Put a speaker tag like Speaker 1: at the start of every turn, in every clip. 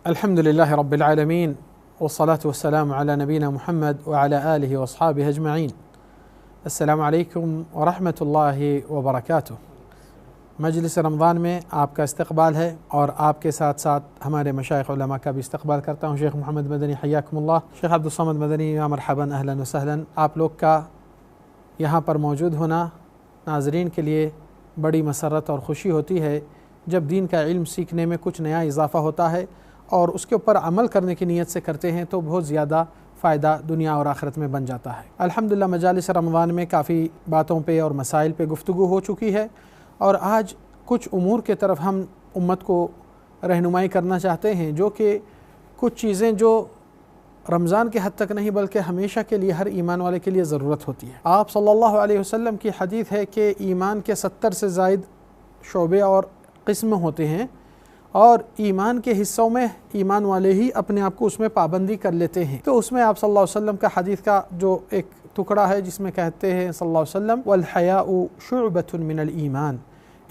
Speaker 1: अल्हम्दुलिल्लाहि रब्बिल आलमीन वस्सलातु वस्सलामु अला नबीना मुहम्मद व अला आलिहि व अस्हाबिहि अजमईन। अस्सलामु अलैकुम व रहमतुल्लाहि व बरकातुहू। मजलिस रमज़ान में आपका इस्तक़बाल है और आपके साथ साथ हमारे मशाइख़ उलमा का भी इस्तक़बाल करता हूँ। शेख मोहम्मद मदनी हय्याकुमुल्लाह, शेख अब्दुल समद मदनी, या मरहबन, अहलन व सहलन। आप लोग का यहाँ पर मौजूद होना नाज़रीन के लिए बड़ी मसरत और ख़ुशी होती है। जब दीन का इल्म सीखने में कुछ नया इजाफ़ा होता है और उसके ऊपर अमल करने की नीयत से करते हैं तो बहुत ज़्यादा फ़ायदा दुनिया और आखिरत में बन जाता है। अल्हम्दुलिल्लाह मजालिस रमज़ान में काफ़ी बातों पे और मसाइल पे गुफ्तगू हो चुकी है और आज कुछ उमूर के तरफ हम उम्मत को रहनुमाई करना चाहते हैं, जो कि कुछ चीज़ें जो रमज़ान के हद तक नहीं बल्कि हमेशा के लिए हर ईमान वाले के लिए ज़रूरत होती है। आप सल्लल्लाहु अलैहि वसल्लम की हदीस है कि ईमान के 70 से ज़ायद शोबे और क़िस्म होते हैं और ईमान के हिस्सों में ईमान वाले ही अपने आप को उसमें पाबंदी कर लेते हैं। तो उसमें आप सल्लल्लाहु अलैहि वसल्लम का हदीस का जो एक टुकड़ा है जिसमें कहते हैं सल्लल्लाहु अलैहि वसल्लम, वल हयाउ शुअबतुन मिनल ईमान,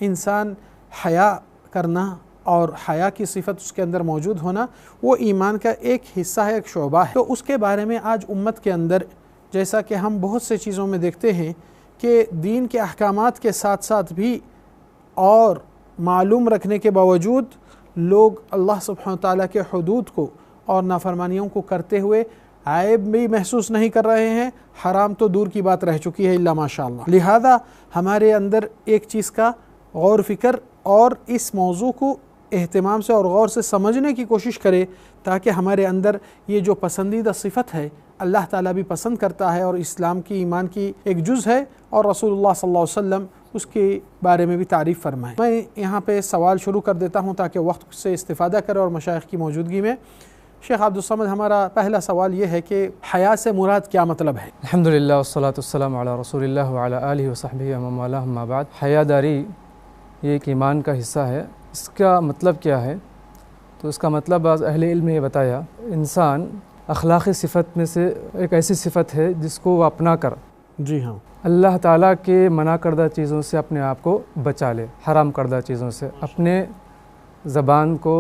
Speaker 1: इंसान हया करना और हया की सिफत उसके अंदर मौजूद होना वो ईमान का एक हिस्सा है, एक शोबा है। तो उसके बारे में आज उम्मत के अंदर, जैसा कि हम बहुत से चीज़ों में देखते हैं कि दीन के अहकामात के साथ साथ भी और मालूम रखने के बावजूद लोग अल्लाह सुब्हानहू व तआला के हुदूद को और नाफरमानियों को करते हुए ऐब भी महसूस नहीं कर रहे हैं, हराम तो दूर की बात रह चुकी है इल्ला माशाअल्लाह। लिहाजा हमारे अंदर एक चीज़ का गौर फिक्र और इस मौजू को एहतिमाम से और गौर से समझने की कोशिश करें ताकि हमारे अंदर ये जो पसंदीदा सिफत है अल्लाह ताला भी पसंद करता है और इस्लाम की ईमान की एक जुज़ है और रसूलुल्लाह सल्लल्लाहु अलैहि वसल्लम उसके बारे में भी तारीफ़ फरमाएं। मैं यहाँ पे सवाल शुरू कर देता हूँ ताकि वक्त से इस्तिफ़ादा करें और मशाइख़ की मौजूदगी में। शेख अब्दुल समद, हमारा पहला सवाल ये है कि हया से मुराद क्या मतलब है?
Speaker 2: अल्हम्दुलिल्लाह वस्सलातु वस्सलामु अला रसूलिल्लाह व अला आलिहि व सहबिहि व मन वाला, अम्मा बाद। हयादारी ये एक ईमान का हिस्सा है। इसका मतलब क्या है? तो इसका मतलब आज अहले इल्म ने ये बताया, इंसान अखलाक़ी सिफ़त में से एक ऐसी सिफ़त है जिसको वो अपना कर,
Speaker 1: जी हाँ,
Speaker 2: अल्लाह ताला के मना करदा चीज़ों से अपने आप को बचा ले, हराम करदा चीज़ों से अपने ज़बान को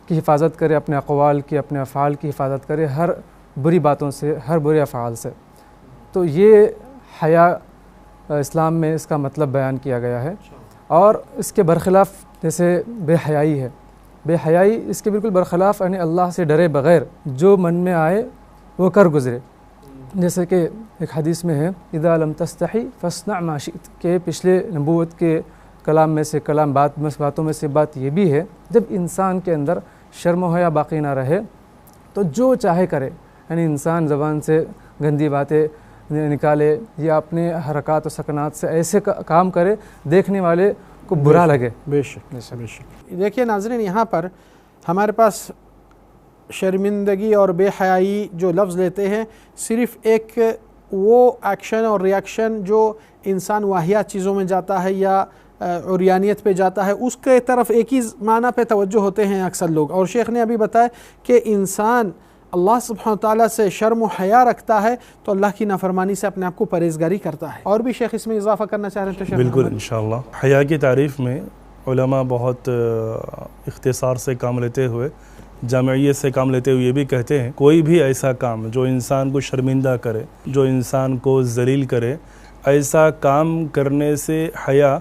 Speaker 2: की हिफाजत करे, अपने अक़वाल की, अपने अफ़ाल की हिफाजत करे, हर बुरी बातों से, हर बुरे अफ़ाल से। तो ये हया इस्लाम में इसका मतलब बयान किया गया है। और इसके बरख़िलाफ़ जैसे बेहयाई है, बेहयाई इसके बिल्कुल बरख़िलाफ़, यानी अल्लाह से डरे बग़ैर जो मन में आए वो कर गुज़रे। जैसे कि एक हदीस में है, इज़ा लम तस्तही फस्ना मा शित, के पिछले नबूवत के कलाम में से कलाम बातों में से बात ये भी है, जब इंसान के अंदर शर्म व हया बाकी ना रहे तो जो चाहे करे, यानी इंसान ज़बान से गंदी बातें निकाले या अपने हरकत व सकनात से ऐसे काम करे देखने वाले को बुरा लगे।
Speaker 1: बेशक बेशक। देखिए नाज़रीन, यहाँ पर हमारे पास शर्मिंदगी और बेहयाई जो लफ्ज़ लेते हैं, सिर्फ़ एक वो एक्शन और रिएक्शन जो इंसान वाहियात चीज़ों में जाता है या उरियानियत पे जाता है, उसके तरफ एक ही माना पे तवज्जो होते हैं अक्सर लोग। और शेख ने अभी बताया कि इंसान अल्लाह सुब्हानहू व तआला से शर्म व हया रखता है तो अल्लाह की नाफरमानी से अपने आप को परहेज़गारी करता है। और भी शेख इसमें इजाफ़ा करना चाह रहे हैं तो शेख?
Speaker 3: बिल्कुल, इंशाअल्लाह। हया की तारीफ़ में उलमा बहुत इख्तिसार से काम लेते हुए, जामियत से काम लेते हुए ये भी कहते हैं, कोई भी ऐसा काम जो इंसान को शर्मिंदा करे, जो इंसान को ज़लील करे, ऐसा काम करने से हया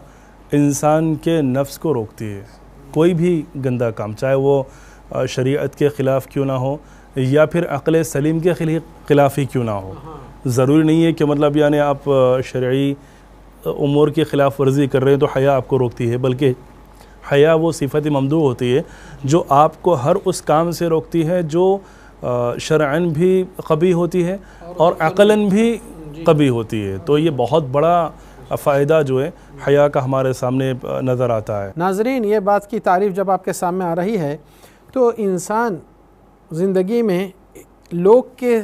Speaker 3: इंसान के नफ्स को रोकती है। कोई भी गंदा काम, चाहे वो शरीयत के ख़िलाफ़ क्यों ना हो या फिर अक़ल सलीम के ख़िलाफ़ ही क्यों ना हो। ज़रूरी नहीं है कि मतलब यानी आप शरई उमूर की ख़िलाफ़ वर्जी कर रहे हैं तो हया आपको रोकती है, बल्कि हया वो सिफ़त ममदू होती है जो आपको हर उस काम से रोकती है जो शरअन भी कबीह होती है और अक़लन भी कबीह होती है। तो ये बहुत बड़ा फ़ायदा जो है हया का हमारे सामने नज़र आता है।
Speaker 1: नाज़रीन, ये बात की तारीफ़ जब आपके सामने आ रही है तो इंसान ज़िंदगी में लोग के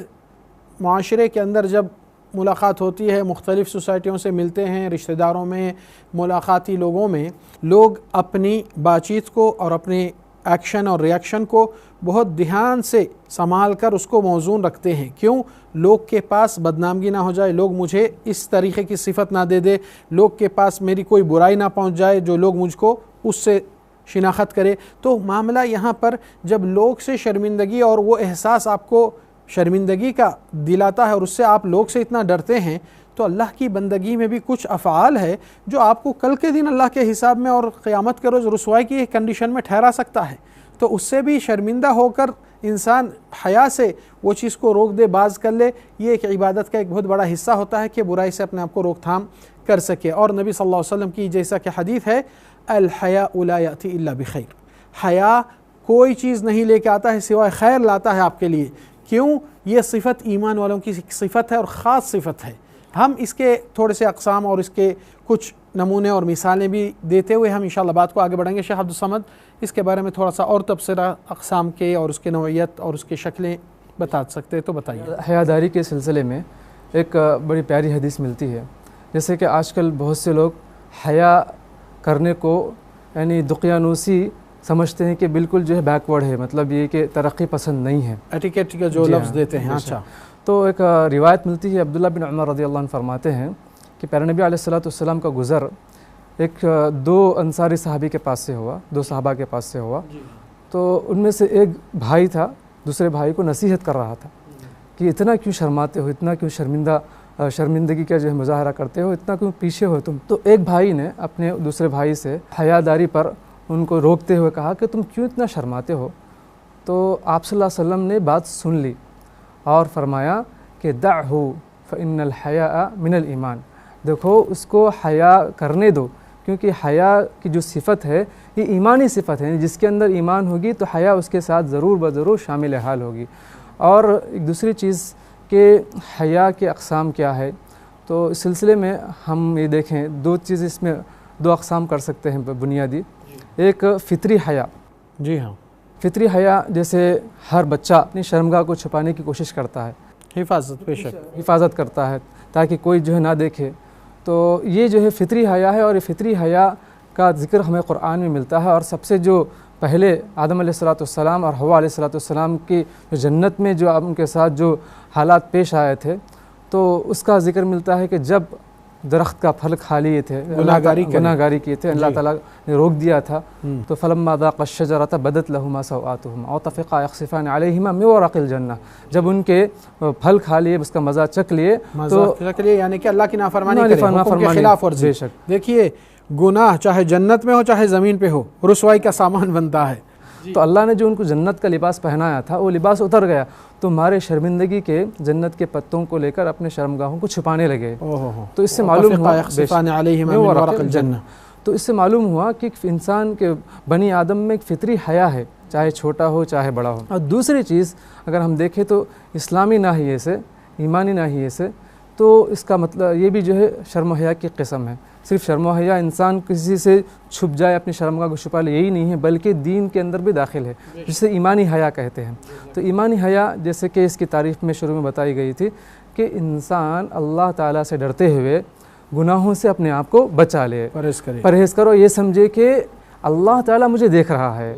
Speaker 1: माशरे के अंदर जब मुलाकात होती है, मुख्तलिफ़ सोसाइटियों से मिलते हैं, रिश्तेदारों में, मुलाकाती लोगों में, लोग अपनी बातचीत को और अपने एक्शन और रिएक्शन को बहुत ध्यान से संभाल कर उसको मौजून रखते हैं। क्यों? लोग के पास बदनामगी ना हो जाए, लोग मुझे इस तरीक़े की सिफत ना दे दे, लोग के पास मेरी कोई बुराई ना पहुंच जाए जो लोग मुझको उससे शिनाख्त करे। तो मामला यहाँ पर जब लोग से शर्मिंदगी और वो एहसास आपको शर्मिंदगी का दिलाता है और उससे आप लोग से इतना डरते हैं, तो अल्लाह की बंदगी में भी कुछ अफ़आल है जो आपको कल के दिन अल्लाह के हिसाब में और क़यामत के रोज़ रुसवाई की कंडीशन में ठहरा सकता है। तो उससे भी शर्मिंदा होकर इंसान हया से वो चीज़ को रोक दे, बाज कर ले। ये एक इबादत का एक बहुत बड़ा हिस्सा होता है कि बुराई से अपने आप को रोकथाम कर सके। और नबी सल्लल्लाहु अलैहि वसल्लम की जैसा कि हदीस है, अल हया ला याती इल्ला बिखैर, हया कोई चीज़ नहीं लेके आता है सिवाय खैर लाता है आपके लिए। क्यों? ये सिफ़त ईमान वालों की सिफ़त है और ख़ास सिफ़त है। हम इसके थोड़े से अक़साम और इसके कुछ नमूने और मिसालें भी देते हुए हम इंशाअल्लाह बात को आगे बढ़ेंगे। शेख अब्दुल समद इसके बारे में थोड़ा सा और तबसरा अक़साम के और उसके नौइयत और उसकी शक्लें बता सकते हैं तो बताइए।
Speaker 2: हयादारी के सिलसिले में एक बड़ी प्यारी हदीस मिलती है, जैसे कि आजकल बहुत से लोग हया करने को यानी दुक़यानूसी समझते हैं कि बिल्कुल जो है बैकवर्ड है, मतलब ये कि तरक्की पसंद नहीं है,
Speaker 1: एटिकेट का जो लफ्ज़ देते हैं। अच्छा,
Speaker 2: तो एक रिवायत मिलती है, अब्दुल्लाह बिन उमर रज़ियल्लाहु अन्हु फरमाते हैं कि प्यारे नबी अलैहिस्सलाम का गुज़र एक दो अंसारी सहाबी के पास से हुआ, दो सहाबा के पास से हुआ। तो उनमें से एक भाई था, दूसरे भाई को नसीहत कर रहा था कि इतना क्यों शर्माते हो, इतना क्यों शर्मिंदगी का जो है मुजाहरा करते हो, इतना क्यों पीछे हो तुम। तो एक भाई ने अपने दूसरे भाई से हयादारी पर उनको रोकते हुए कहा कि तुम क्यों इतना शर्माते हो। तो आप सल्लल्लाहु अलैहि वसल्लम ने बात सुन ली और फरमाया कि दअहु फ़इन्नल हया मिनल ईमान, देखो उसको हया करने दो, क्योंकि हया की जो सिफ़त है ये ईमानी सिफ़त है, जिसके अंदर ईमान होगी तो हया उसके साथ ज़रूर ब ज़रूर शामिल हाल होगी। और एक दूसरी चीज़ कि हया के अक़साम क्या है, तो इस सिलसिले में हम ये देखें दो चीज़ इसमें दो अक़साम कर सकते हैं बुनियादी। एक फ़ितरी हया,
Speaker 1: जी हाँ,
Speaker 2: फ़ितरी हया जैसे हर बच्चा अपनी शर्मगाह को छुपाने की कोशिश करता है, हिफाजत करता है ताकि कोई जो है ना देखे। तो ये जो है फ़ितरी हया है और ये फ़ितरी हया का ज़िक्र हमें क़ुरआन में मिलता है। और सबसे जो पहले आदम अलैहिस्सलाम और हव्वा अलैहिस्सलाम की जो जन्नत में जो उनके साथ जो हालात पेश आए थे, तो उसका ज़िक्र मिलता है कि जब दरख्त का फल खा लिए थे, गुनाहगारी किए थे, अल्लाह ताला ने रोक दिया था। तो फलम्मा ज़ाक़ा अश-शजरत बदत लहुमा सौआतुहुमा व तफ़िक़ा यख़सिफ़ान अलैहिमा मिन वरक़िल जन्नह, जब उनके फल खा लिए, उसका मज़ा चख लिए, तो
Speaker 1: यानी कि अल्लाह की नाफरमानी के खिलाफ वर्जी। देखिए गुनाह चाहे जन्नत में हो चाहे ज़मीन पे हो, रुसवाई का सामान बनता है।
Speaker 2: तो अल्लाह ने जो उनको जन्नत का लिबास पहनाया था वो लिबास उतर गया, तो हमारे शर्मिंदगी के जन्नत के पत्तों को लेकर अपने शर्मगाहों को छुपाने लगे। तो इससे मालूम हुआ तो इससे मालूम हुआ कि इंसान के बनी आदम में एक फ़ितरी हया है, चाहे छोटा हो चाहे बड़ा हो। और दूसरी चीज़ अगर हम देखें तो इस्लामी नाहिए से, ईमानी नाहिए से, तो इसका मतलब ये भी जो है शर्म हया की किस्म है। सिर्फ शर्म हया इंसान किसी से छुप जाए, अपनी शर्मगाह को छुपा ले, यही नहीं है, बल्कि दीन के अंदर भी दाखिल है, जिसे ईमानी हया कहते हैं। तो ईमानी हया जैसे कि इसकी तारीफ़ में शुरू में बताई गई थी कि इंसान अल्लाह ताला से डरते हुए गुनाहों से अपने आप को बचा ले, परहेज़ करो, ये समझे कि अल्लाह ताला मुझे देख रहा है,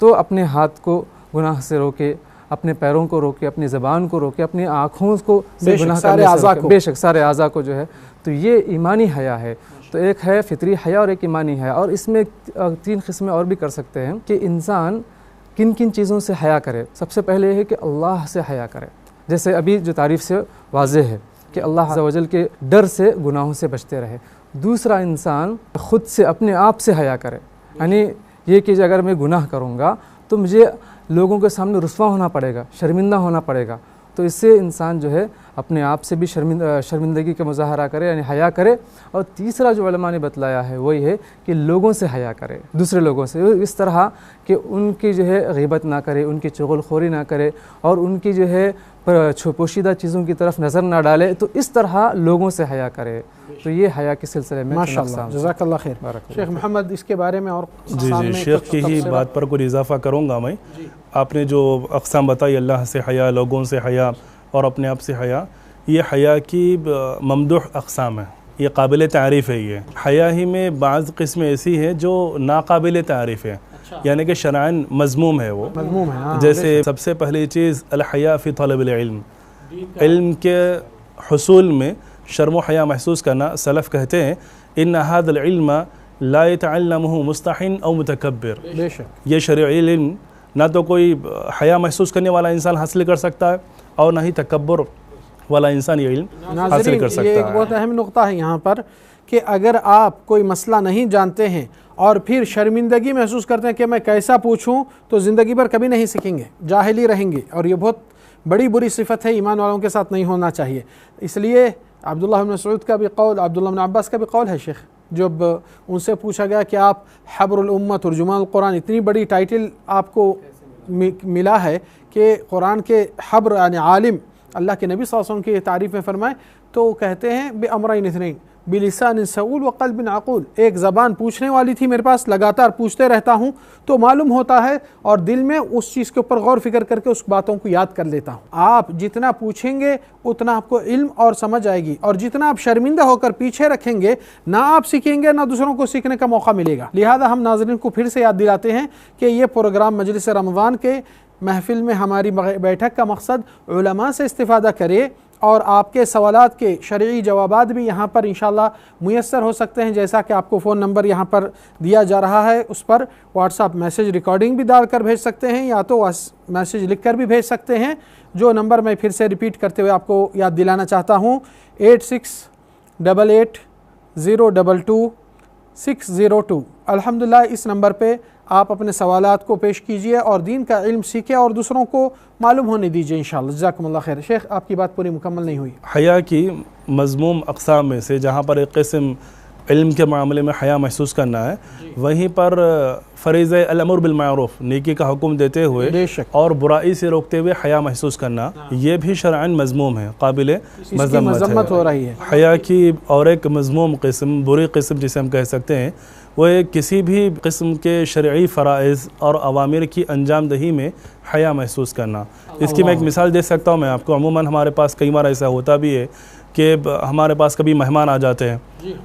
Speaker 2: तो अपने हाथ को गुनाह से रोके, अपने पैरों को रोके, अपनी ज़बान को रोके, अपनी आँखों को से गुनाह बेशक सारे आज़ा को जो है, तो ये ईमानी हया है। तो एक है फ़ितरी हया और एक ईमानी हया। और इसमें तीन किस्में और भी कर सकते हैं कि इंसान किन किन चीज़ों से हया करे। सबसे पहले है कि अल्लाह से हया करे, जैसे अभी जो तारीफ़ से वाज़ेह है कि अल्लाह अज़्ज़ा वजल के डर से गुनाहों से बचते रहे। दूसरा, इंसान ख़ुद से अपने आप से हया करे, यानी ये कि अगर मैं गुनाह करूँगा तो मुझे लोगों के सामने रुस्वा होना पड़ेगा, शर्मिंदा होना पड़ेगा, तो इससे इंसान जो है अपने आप से भी शर्मिंदगी का मुजाहरा करे, यानी हया करे। और तीसरा जो उलमा ने बतलाया है वही है कि लोगों से हया करे, दूसरे लोगों से, इस तरह कि उनकी जो है ग़ीबत ना करे, उनकी चुगलखोरी ना करे और उनकी जो है पोशीदा चीज़ों की तरफ नज़र ना डाले, तो इस तरह लोगों से हया करे। तो ये हया के सिलसिले में
Speaker 1: माशाअल्लाह, जज़ाकल्लाह खैर। शेख मोहम्मद इसके बारे में और
Speaker 3: जी शेख की ही बात पर कुछ इजाफ़ा करूँगा मैं। आपने जो अक़साम बताई, अल्लाह से हया, लोगों से हया और अपने आप से हया, ये हया की ममदूह अक़साम है, ये काबिल तारीफ़ है। ये हया ही में बाज़ किस्में ऐसी है जो नाकाबिल तारीफ़ है, यानी कि शरअन मज़मूम है, वो मज़मूम है। जैसे सबसे पहली चीज़ अल हया फ़ी तलबिल इल्म, इल्म के हुसूल में शर्म हया महसूस करना। सलफ़ कहते हैं इन हाज़ल इल्म ला यतअल्लमुहु मुस्तहिन औ मुतकब्बिर।
Speaker 1: बेशक
Speaker 3: ये शरई इल्म ना तो कोई हया महसूस करने वाला इंसान हासिल कर सकता है और ना ही तकब्बुर वाला इंसान ये इल्म हासिल कर सकता
Speaker 1: ये एक
Speaker 3: है।
Speaker 1: बहुत अहम नुक्ता है यहाँ पर कि अगर आप कोई मसला नहीं जानते हैं और फिर शर्मिंदगी महसूस करते हैं कि मैं कैसा पूछूं, तो ज़िंदगी भर कभी नहीं सीखेंगे, जाहिली रहेंगे। और ये बहुत बड़ी बुरी सिफत है, ईमान वालों के साथ नहीं होना चाहिए। इसलिए अब्दुल्लाह इब्न मसऊद का भी कौल, अब्दुल्लाह इब्न अब्बास का भी कौल है शेख, जब उनसे पूछा गया कि आप हब्रुल उम्मह तुर्जुमानुल कुरान, इतनी बड़ी टाइटल आपको मिला है कि कुरान के हब्र यानी आलिम, अल्लाह के नबी सल्लल्लाहु अलैहि वसल्लम की तारीफ़ में फरमाए, तो कहते हैं बिअमरैन इत्नैन बिलिसान सऊल व क़ल्बिन अक़ूल। एक ज़बान पूछने वाली थी मेरे पास, लगातार पूछते रहता हूँ तो मालूम होता है और दिल में उस चीज़ के ऊपर गौर फिक्र करके उस बातों को याद कर लेता हूँ। आप जितना पूछेंगे उतना आपको इल्म और समझ आएगी, और जितना आप शर्मिंदा होकर पीछे रखेंगे, ना आप सीखेंगे ना दूसरों को सीखने का मौका मिलेगा। लिहाजा हम नाज़रीन को फिर से याद दिलाते हैं कि ये प्रोग्राम मजलिस रमज़ान के महफिल में हमारी बैठक का मकसद उलमा से इस्तिफ़ादा करे और आपके सवालात के शरई जवाबात भी यहाँ पर इंशाअल्लाह मुयस्सर हो सकते हैं। जैसा कि आपको फ़ोन नंबर यहाँ पर दिया जा रहा है, उस पर व्हाट्सअप मैसेज रिकॉर्डिंग भी डालकर भेज सकते हैं या तो मैसेज लिख कर भी भेज सकते हैं। जो नंबर मैं फिर से रिपीट करते हुए आपको याद दिलाना चाहता हूँ, 8688022602। अल्हम्दुलिल्लाह इस नंबर पे आप अपने सवालात को पेश कीजिए और दीन का इल्म सीखे और दूसरों को मालूम होने दीजिए इंशाअल्लाह। जज़ाकुमुल्लाह खैर। शेख आपकी बात पूरी मुकम्मल नहीं हुई।
Speaker 3: हया की मज़मूम अक़साम में से जहाँ पर एक किस्म इल्म के मामले में हया महसूस करना है, वहीं पर फ़रीज़ अल-अम्र बिल मारूफ़, नेकी का हुक्म देते हुए और बुराई से रोकते हुए हया महसूस करना, ये भी शरअन मज़मूम है, काबिल मज़म्मत
Speaker 1: हो रही है।
Speaker 3: हया की और एक मज़मूम किस्म, बुरी किस्म जिसे हम कह सकते हैं, वो एक किसी भी किस्म के शरई फ़राइज़ और अवामिर की अंजाम दही में हया महसूस करना। इसकी मैं एक मिसाल दे सकता हूँ मैं आपको। अमूमन हमारे पास कई बार ऐसा होता भी है कि हमारे पास कभी मेहमान आ जाते हैं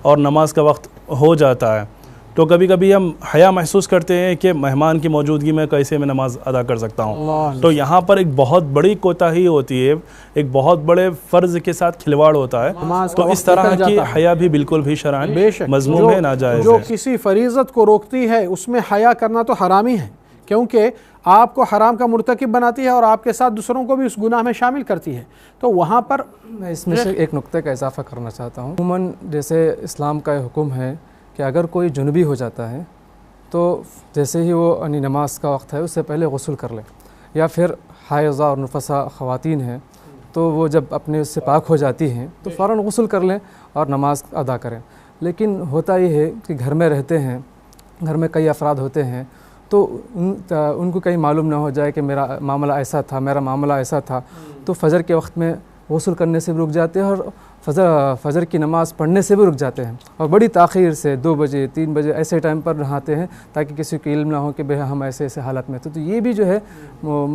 Speaker 3: और नमाज का वक्त हो जाता है, तो कभी कभी हम हया महसूस करते हैं कि मेहमान की मौजूदगी में कैसे मैं नमाज अदा कर सकता हूँ। तो यहाँ पर एक बहुत बड़ी कोताही होती है, एक बहुत बड़े फ़र्ज़ के साथ खिलवाड़ होता है। तो इस तरह की हया भी बिल्कुल भी शरअन मज़मूम है, नाजायज़
Speaker 1: जो किसी फरीज़त को रोकती है उसमें हया करना तो हरामी है, क्योंकि आपको हराम का मुर्तकिब बनाती है और आपके साथ दूसरों को भी उस गुनाह में शामिल करती है। तो वहाँ पर
Speaker 2: मैं इसमें से एक नुक्ते का इजाफ़ा करना चाहता हूँ। उमूमन जैसे इस्लाम का हुक्म है कि अगर कोई जुनबी हो जाता है तो जैसे ही वो नमाज का वक्त है उससे पहले गुस्ल कर ले, या फिर हायज़ा और नुफसा ख़वातीन हैं तो वो जब अपने उससे पाक हो जाती हैं तो फ़ौरन गुस्ल कर लें और नमाज अदा करें। लेकिन होता ये है कि घर में रहते हैं, घर में कई अफराद होते हैं, तो उनको कहीं मालूम ना हो जाए कि मेरा मामला ऐसा था, मेरा मामला ऐसा था, तो फ़जर के वक्त में गुस्ल करने से भी रुक जाते हैं और फ़जर की नमाज़ पढ़ने से भी रुक जाते हैं और बड़ी ताख़ीर से 2 बजे 3 बजे ऐसे टाइम पर नहाते हैं ताकि किसी को इल्म ना हो कि भाई हम ऐसे ऐसे हालत में थे। तो ये भी जो है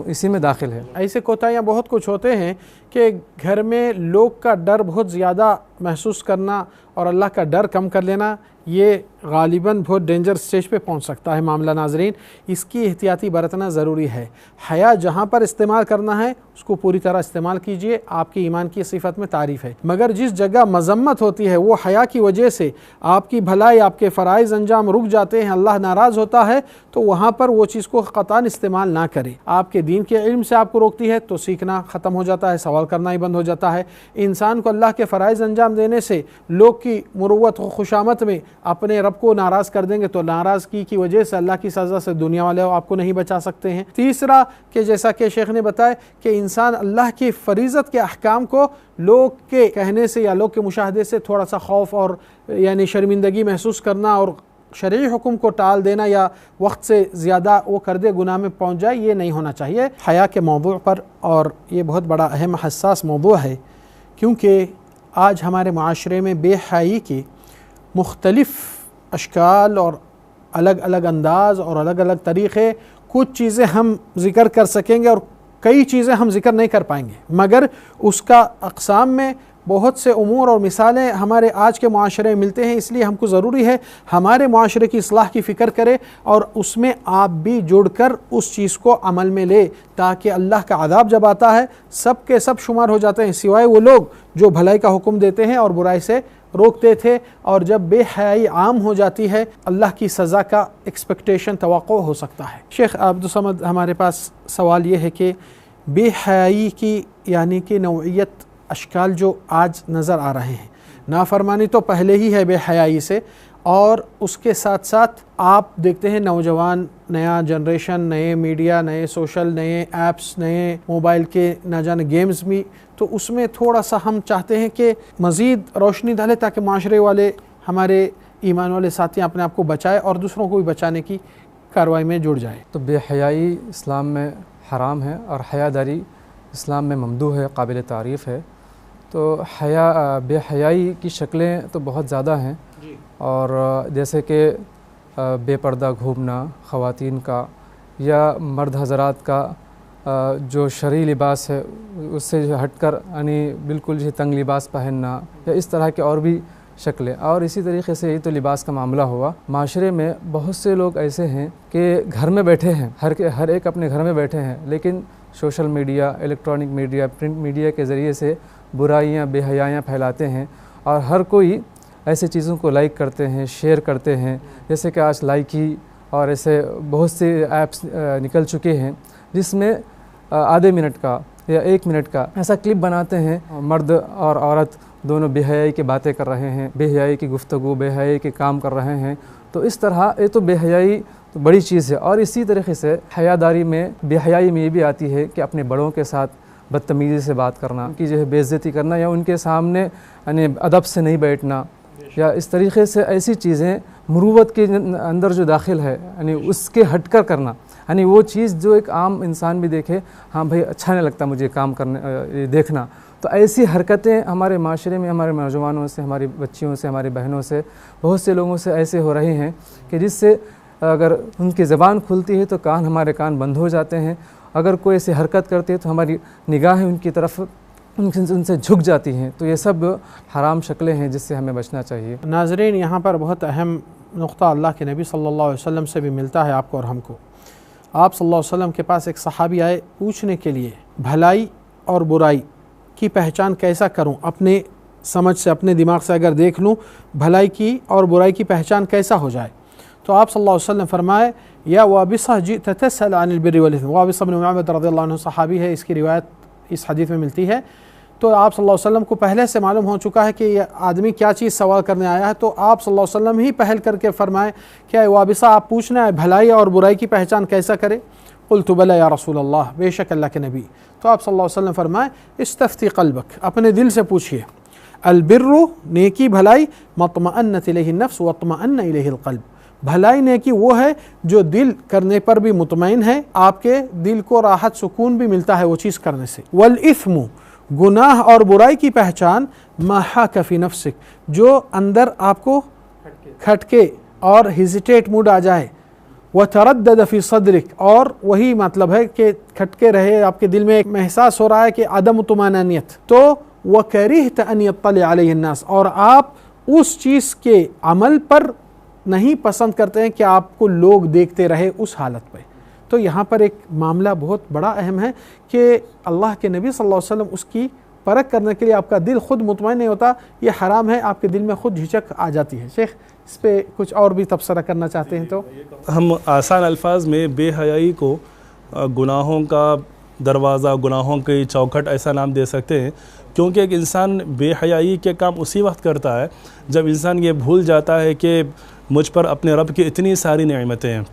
Speaker 2: इसी में दाखिल है।
Speaker 1: ऐसे कोताहियाँ बहुत कुछ होते हैं कि घर में लोग का डर बहुत ज़्यादा महसूस करना और अल्लाह का डर कम कर लेना, ये गालिबन बहुत डेंजर स्टेज पे पहुंच सकता है मामला। नाजरीन, इसकी एहतियाती बरतना ज़रूरी है। हया जहां पर इस्तेमाल करना है उसको पूरी तरह इस्तेमाल कीजिए, आपकी ईमान की सिफत में तारीफ़ है। मगर जिस जगह मजम्मत होती है वो हया की वजह से आपकी भलाई, आपके फ़राइज़ अंजाम रुक जाते हैं, अल्लाह नाराज़ होता है, तो वहाँ पर वो चीज़ को क़तन इस्तेमाल ना करें। आपके दीन के इल्म से आपको रोकती है तो सीखना ख़त्म हो जाता है, सवाल करना ही बंद हो जाता है। इंसान को अल्लाह के फ़राइज़ अंजाम देने से लोग की मुरुव्वत व खुशामत में अपने रब को नाराज़ कर देंगे तो नाराज़गी की वजह से अल्लाह की सज़ा से दुनिया वाले आपको नहीं बचा सकते हैं। तीसरा कि जैसा कि शेख ने बताया कि इंसान अल्लाह की फ़रीज़त के अहकाम को लोग के कहने से या लोग के मुशाहदे से थोड़ा सा खौफ और यानी शर्मिंदगी महसूस करना और शरई हुक्म को टाल देना या वक्त से ज़्यादा वो कर दे गुनाह में पहुँच जाए, ये नहीं होना चाहिए। हया के मौजू पर, और ये बहुत बड़ा अहम हसास मौजू है क्योंकि आज हमारे माशरे में बेहयाई की मुख्तलिफ़ अशकाल और अलग अलग अंदाज़ और अलग अलग तरीक़े, कुछ चीज़ें हम ज़िक्र कर सकेंगे और कई चीज़ें हम ज़िक्र नहीं कर पाएंगे, मगर उसका अक़साम में बहुत से उमूर और मिसालें हमारे आज के माशरे में मिलते हैं। इसलिए हमको ज़रूरी है हमारे माशरे की इस्लाह की फ़िक्र करें और उसमें आप भी जुड़कर उस चीज़ को अमल में ले, ताकि अल्लाह का अज़ाब जब आता है सब के सब शुमार हो जाते हैं, सिवाय वो लोग जो भलाई का हुक्म देते हैं और बुराई से रोकते थे, और जब बेहयाई आम हो जाती है अल्लाह की सज़ा का एक्सपेक्टेशन तवक्को हो सकता है। शेख अब्दुल समद, हमारे पास सवाल ये है कि बेहयाई की यानी कि नौइयत अशकाल जो आज नज़र आ रहे हैं, नाफरमानी तो पहले ही है बेहयाई से, और उसके साथ साथ आप देखते हैं नौजवान, नया जनरेशन, नए मीडिया, नए सोशल, नए ऐप्स, नए मोबाइल के न जाने गेम्स भी, तो उसमें थोड़ा सा हम चाहते हैं कि मज़ीद रोशनी डालें ताकि माशरे वाले, हमारे ईमान वाले साथी अपने आप को बचाए और दूसरों को भी बचाने की कार्रवाई में जुड़ जाए।
Speaker 2: तो बेहयाई इस्लाम में हराम है और हयादारी इस्लाम में ममदूह है, काबिल तारीफ़ है। तो बेहयाई की शक्लें तो बहुत ज़्यादा हैं, और जैसे कि बेपर्दा घूमना ख़वातीन का, या मर्द हज़रात का जो शरई लिबास है उससे हटकर यानी बिल्कुल जो तंग लिबास पहनना, या इस तरह के और भी शक्लें। और इसी तरीके से ये तो लिबास का मामला हुआ। माशरे में बहुत से लोग ऐसे हैं कि घर में बैठे हैं, हर एक अपने घर में बैठे हैं, लेकिन social media, electronic media, print media के ज़रिए से बुराइयाँ, बेहयाइयाँ फैलाते हैं, और हर कोई ऐसे चीज़ों को लाइक करते हैं, शेयर करते हैं। जैसे कि आज लाइकी और ऐसे बहुत से ऐप्स निकल चुके हैं जिसमें आधे मिनट का या 1 मिनट का ऐसा क्लिप बनाते हैं, मर्द और औरत दोनों बेहयाई की बातें कर रहे हैं, बेहयाई की गुफ्तगू, बेहयाई के काम कर रहे हैं। तो इस तरह ये तो बेहयाई तो बड़ी चीज़ है। और इसी तरीके से हयादारी में, बेहयाई में ये भी आती है कि अपने बड़ों के साथ बदतमीज़ी से बात करना, कि जो है बेइज्जती करना, या उनके सामने यानी अदब से नहीं बैठना, या इस तरीके से ऐसी चीज़ें मुरूवत के अंदर जो दाखिल है यानी उसके हटकर करना, यानी वो चीज़ जो एक आम इंसान भी देखे, हाँ भाई अच्छा नहीं लगता मुझे काम करने देखना। तो ऐसी हरकतें हमारे माशरे में, हमारे नौजवानों से, हमारी बच्चियों से, हमारी बहनों से, बहुत से लोगों से ऐसे हो रहे हैं कि जिससे अगर उनकी ज़बान खुलती है तो हमारे कान बंद हो जाते हैं। अगर कोई ऐसी हरकत करते हैं तो हमारी निगाहें उनकी तरफ उनसे झुक जाती हैं। तो ये सब हराम शक्लें हैं जिससे हमें बचना चाहिए।
Speaker 1: नाज़रीन, यहाँ पर बहुत अहम नुक्ता अल्लाह के नबी सल्लल्लाहु अलैहि वसल्लम से भी मिलता है आपको और हमको। आप सल्लल्लाहु अलैहि वसल्लम के पास एक सहाबी आए पूछने के लिए, भलाई और बुराई की पहचान कैसा करूँ, अपने समझ से, अपने दिमाग से अगर देख लूँ भलाई की और बुराई की पहचान कैसा हो जाए। तो आप सल्लल्लाहु अलैहि वसल्लम फरमाए, या वाबिसा जित ततसल अनिल बिर्रि वल इस्म। वाबिसा बिन मुअव्वद रज़ियल्लाहु अन्हु सहाबी है, इसकी रिवायत इस हदीस में मिलती है। तो आप सल्लल्लाहु अलैहि वसल्लम को पहले से मालूम हो चुका है कि ये आदमी क्या चीज़ सवाल करने आया है। तो आप सल्लल्लाहु अलैहि वसल्लम ही पहल करके फरमाए, क्या वाबिसा आप पूछना है भलाई और बुराई की पहचान कैसा करे? क़ुल्तु बला या रसूल अल्लाह, बेशक अल्लाह के नबी। तो आप सल्लल्लाहु अलैहि वसल्लम फरमाए, इस्तफ्ती क़ल्बक, अपने दिल से पूछिए। अल-बिर्रु, नेकी भलाई, मत्मअन्नत इलैहि नफ्स वत्मअन्न इलैहि क़ल्ब, भलाई नेकी वो है जो दिल करने पर भी मुतमईन है, आपके दिल को राहत सुकून भी मिलता है वो चीज़ करने से। वल इस्मु, गुनाह और बुराई की पहचान, मा हाक फी नफ्सिक, जो अंदर आपको खटके और हिजिटेट मूड आ जाए, व तरद्दद फी सदरिक, और वही मतलब है कि खटके रहे आपके दिल में, एक एहसास हो रहा है कि अदम तुमानानियत। तो व करिहत अन यत्तलि अलैहि अन्नास, और आप उस चीज़ के अमल पर नहीं पसंद करते हैं कि आपको लोग देखते रहे उस हालत पे। तो यहाँ पर एक मामला बहुत बड़ा अहम है कि अल्लाह के नबी सल्लल्लाहु अलैहि वसल्लम उसकी परख करने के लिए, आपका दिल खुद मुतमईन नहीं होता, ये हराम है, आपके दिल में खुद झिझक आ जाती है। शेख, इस पर कुछ और भी तबसरा करना चाहते हैं? तो
Speaker 3: हम आसान अल्फाज में बेहयाई को गुनाहों का दरवाज़ा, गुनाहों की चौखट ऐसा नाम दे सकते हैं, क्योंकि एक इंसान बेहयाई के काम उसी वक्त करता है जब इंसान ये भूल जाता है कि मुझ पर अपने रब की इतनी सारी नेमतें हैं,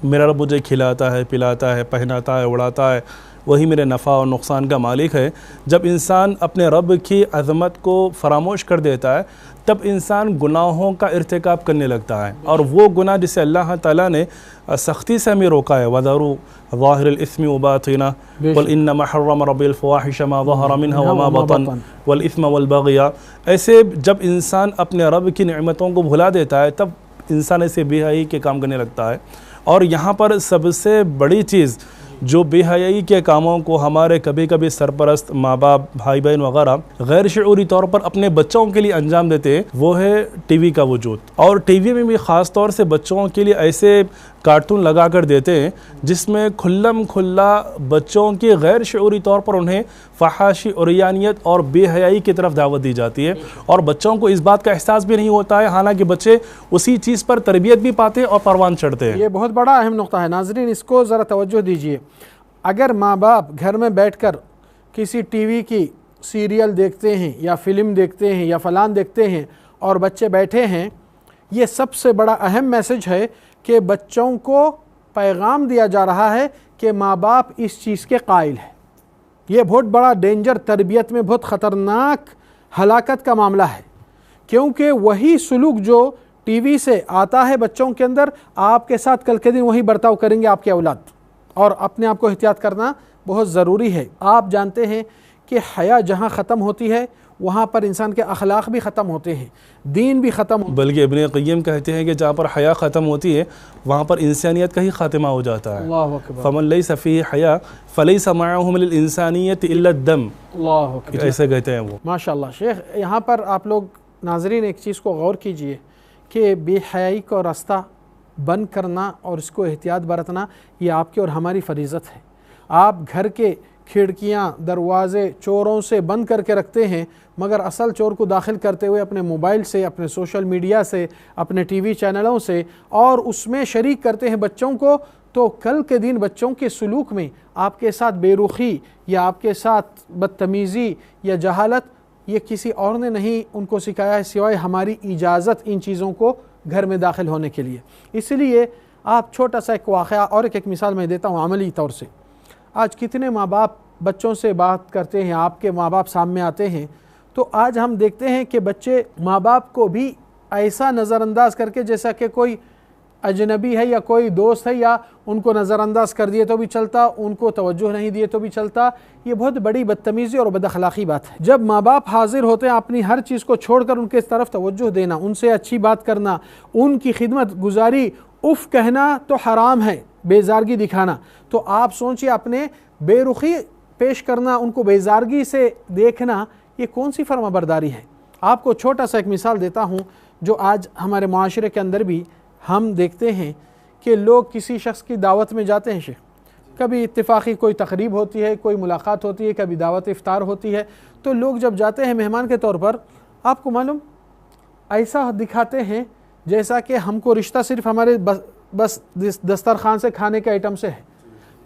Speaker 3: मेरा रब मुझे खिलाता है, पिलाता है, पहनाता है, उड़ाता है, वही मेरे नफ़ा और नुकसान का मालिक है। जब इंसान अपने रब की अज़मत को फरामोश कर देता है तब इंसान गुनाहों का इर्तिकाब करने लगता है, और वो गुनाह जिसे अल्लाह ताला ने सख्ती से हमें रोका है, वज़रू ज़ाहिरल इस्मि व बातिना वल इन्नमा हर्रम रब्बुल फ़वाहिश मा ज़हरा मिन्हा व मा बतन वल इस्म वल बग़या। ऐसे जब इंसान अपने रब की नेमतों को भुला देता है तब इंसान ऐसे बेहयाई के काम करने लगता है। और यहाँ पर सबसे बड़ी चीज़ जो बेहयाई के कामों को हमारे कभी कभी सरपरस्त, माँ बाप, भाई बहन वगैरह गैर शऊरी तौर पर अपने बच्चों के लिए अंजाम देते हैं, वो है टीवी का वजूद। और टीवी में भी ख़ास तौर से बच्चों के लिए ऐसे कार्टून लगा कर देते हैं जिसमें खुल्लम खुल्ला बच्चों की गैर शऊरी तौर पर उन्हें फहाशी उरियानियत और बेहयाई की तरफ दावत दी जाती है, और बच्चों को इस बात का एहसास भी नहीं होता है, हालांकि बच्चे उसी चीज़ पर तरबियत भी पाते हैं और परवान चढ़ते हैं।
Speaker 1: ये बहुत बड़ा अहम नुक्ता है नाजरीन, इसको ज़रा तवज्जो दीजिए। अगर माँ बाप घर में बैठकर किसी टीवी की सीरियल देखते हैं या फ़िल्म देखते हैं या फ़लान देखते हैं और बच्चे बैठे हैं, ये सबसे बड़ा अहम मैसेज है कि बच्चों को पैगाम दिया जा रहा है कि माँ बाप इस चीज़ के कायल हैं। ये बहुत बड़ा डेंजर, तरबियत में बहुत ख़तरनाक हलाकत का मामला है, क्योंकि वही सलूक जो टीवी से आता है बच्चों के अंदर, आपके साथ कल के दिन वही बर्ताव करेंगे आपके औलाद, और अपने आप को एहतियात करना बहुत ज़रूरी है। आप जानते हैं कि हया जहाँ ख़त्म होती है वहाँ पर इंसान के अखलाक भी ख़त्म होते हैं, दीन भी ख़त्म।
Speaker 3: बल्कि इब्न क़य्यिम कहते हैं कि जहाँ पर हया ख़त्म होती है वहाँ पर इंसानियत का ही ख़ात्मा हो जाता है।
Speaker 1: अल्लाहु अकबर।
Speaker 3: फ़मन लैसा फ़ीही हया फ़लैसा मअहु मिनल इंसानियत इल्ला दम,
Speaker 1: अल्लाहु अकबर,
Speaker 3: ऐसे कहते हैं वो।
Speaker 1: माशाअल्लाह। शेख, यहाँ पर आप लोग नाजरीन एक चीज़ को गौर कीजिए कि बेहयाई को रास्ता बंद करना और इसको एहतियात बरतना, ये आपकी और हमारी फ़रीज़त है। आप घर के खिड़कियाँ दरवाज़े चोरों से बंद करके रखते हैं, मगर असल चोर को दाखिल करते हुए अपने मोबाइल से, अपने सोशल मीडिया से, अपने टीवी चैनलों से, और उसमें शरीक करते हैं बच्चों को, तो कल के दिन बच्चों के सलूक में आपके साथ बेरुखी या आपके साथ बदतमीज़ी या जहालत, ये किसी और ने नहीं उनको सिखाया है सिवाय हमारी इजाज़त इन चीज़ों को घर में दाखिल होने के लिए। इसलिए आप छोटा सा एक वाक़या और एक मिसाल मैं देता हूँ अमली तौर से। आज कितने माँ बाप बच्चों से बात करते हैं, आपके माँ बाप सामने आते हैं, तो आज हम देखते हैं कि बच्चे माँ बाप को भी ऐसा नज़रअंदाज करके जैसा कि कोई अजनबी है या कोई दोस्त है, या उनको नज़रअंदाज कर दिए तो भी चलता, उनको तवज्जो नहीं दिए तो भी चलता। ये बहुत बड़ी बदतमीज़ी और बदअखलाक़ी बात है। जब माँ बाप हाजिर होते हैं, अपनी हर चीज़ को छोड़कर उनके तरफ तवज्जो देना, उनसे अच्छी बात करना, उनकी खिदमत गुजारी, उफ़ कहना तो हराम है, बेजारगी दिखाना। तो आप सोचिए, अपने बेरुखी पेश करना, उनको बेजारगी से देखना, ये कौन सी फर्माबरदारी है। आपको छोटा सा एक मिसाल देता हूँ जो आज हमारे माशरे के अंदर भी हम देखते हैं कि लोग किसी शख्स की दावत में जाते हैं। शेख, कभी इत्तेफाकी कोई तकरीब होती है, कोई मुलाकात होती है, कभी दावत इफ्तार होती है, तो लोग जब जाते हैं मेहमान के तौर पर, आपको मालूम ऐसा दिखाते हैं जैसा कि हमको रिश्ता सिर्फ हमारे बस दस्तरखान से खाने के आइटम से है।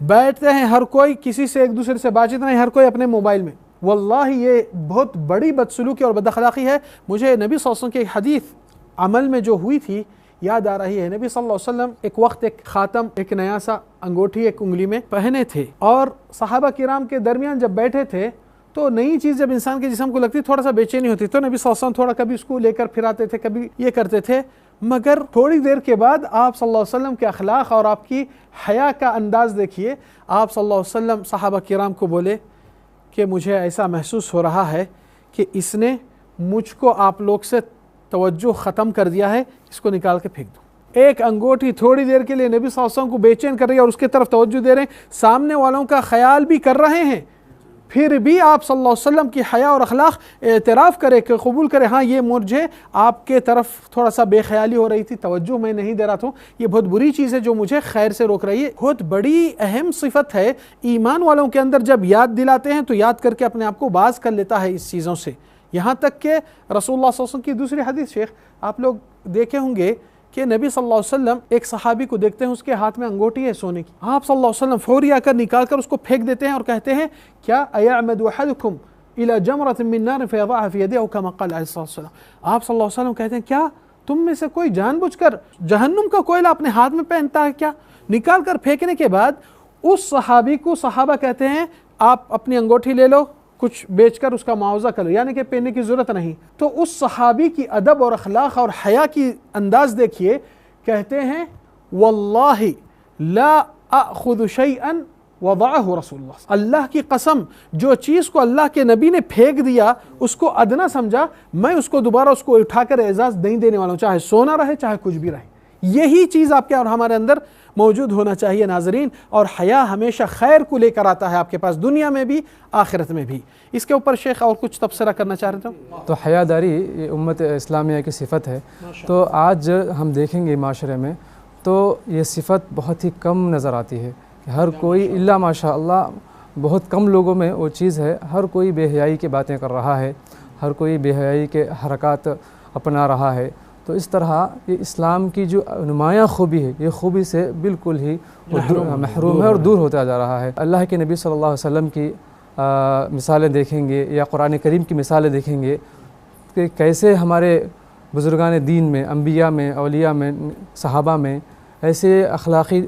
Speaker 1: बैठते हैं हर कोई, किसी से एक दूसरे से बातचीत नहीं, हर कोई अपने मोबाइल में। वल्लाही ये बहुत बड़ी बदसलूकी और बदअखलाक़ी है। मुझे नबी सल्लल्लाहु अलैहि वसल्लम की एक हदीस अमल में जो हुई थी याद आ रही है। नबी सल्लल्लाहु अलैहि वसल्लम एक वक्त एक ख़ातम, एक नया सा अंगूठी एक उंगली में पहने थे, और सहाबा किराम के दरमियान जब बैठे थे तो नई चीज़ जब इंसान के जिस्म को लगती थोड़ा सा बेचैनी होती, तो नबी सल्लल्लाहु अलैहि वसल्लम थोड़ा कभी उसको लेकर फिराते थे, कभी ये करते थे। मगर थोड़ी देर के बाद आप सल्लल्लाहु अलैहि वसल्लम के अखलाक और आपकी हया का अंदाज देखिए। आप सल्लल्लाहु अलैहि वसल्लम सहाबा किराम को बोले कि मुझे ऐसा महसूस हो रहा है कि इसने मुझको आप लोग से तवज्जो ख़त्म कर दिया है, इसको निकाल के फेंक दो। एक अंगूठी थोड़ी देर के लिए नबी सल्लल्लाहु अलैहि वसल्लम को बेचैन कर रही है और उसके तरफ तवज्जो दे रहे हैं, सामने वालों का ख्याल भी कर रहे हैं, फिर भी आप सल्लल्लाहु अलैहि वसल्लम की हया और अखलाक एतराफ़ करे कि कबूल करे, हाँ ये मुझे आपके तरफ थोड़ा सा बेख्याली हो रही थी, तवज्जो मैं नहीं दे रहा था, ये बहुत बुरी चीज़ है जो मुझे खैर से रोक रही है। बहुत बड़ी अहम सिफत है ईमान वालों के अंदर, जब याद दिलाते हैं तो याद करके अपने आप को बाज कर लेता है इस चीज़ों से। यहाँ तक कि रसूलुल्लाह सल्लल्लाहु अलैहि वसल्लम की दूसरी हदीस, शेख आप लोग देखे होंगे कि नबी सल्लल्लाहु अलैहि वसल्लम एक सहाबी को देखते हैं, उसके हाथ में अंगूठी है सोने की, आप सल्लल्लाहु अलैहि वसल्लम फौरी आकर निकाल कर उसको फेंक देते हैं और कहते हैं, क्या अयअमदु अहदुकुम इला जमरतिन मिन नार फयज़अहा फी यदिही कमा क़ाल अलैहि वसल्लम। आप सल्लल्लाहु अलैहि वसल्लम कहते हैं, क्या तुम में से कोई जानबूझकर जहन्नुम का कोयला अपने हाथ में पहनता है क्या। निकाल कर फेंकने के बाद उस सहाबी को सहाबा कहते हैं, आप अपनी अंगूठी ले लो, कुछ बेचकर उसका मुआवजा कर लो, यानी कि पहनने की ज़रूरत नहीं। तो उस सहाबी की अदब और अखलाक और हया की अंदाज देखिए, कहते हैं वल्लाहि ला अख़ुज़ु शैअन वज़अहु रसूलुल्लाह, अल्लाह की कसम जो चीज़ को अल्लाह के नबी ने फेंक दिया, उसको अदना समझा, मैं उसको दोबारा उसको उठाकर एजाज़ नहीं देने वाला हूँ, चाहे सोना रहे चाहे कुछ भी रहे। यही चीज़ आपके और हमारे अंदर मौजूद होना चाहिए नाजरीन। और हया हमेशा खैर को लेकर आता है आपके पास, दुनिया में भी आखिरत में भी। इसके ऊपर शेख और कुछ तबसरा करना चाह रहे थे।
Speaker 2: तो हयादारी ये उम्मत इस्लामिया की सिफत है। तो आज हम देखेंगे माशरे में तो ये सिफ़त बहुत ही कम नज़र आती है। हर कोई इल्ला माशाअल्लाह, बहुत कम लोगों में वो चीज़ है। हर कोई बेहयाई की बातें कर रहा है, हर कोई बेहयाई के हरकत अपना रहा है। तो इस तरह ये इस्लाम की जो नुमायाँ खूबी है, ये खूबी से बिल्कुल ही महरूम है और दूर होता जा रहा है। अल्लाह के नबी सल्लल्लाहु अलैहि वसल्लम की मिसालें देखेंगे या कुरान करीम की मिसालें देखेंगे कि कैसे हमारे बुज़ुर्गान दीन में, अम्बिया में, औलिया में, सहाबा में ऐसे अखलाक़ी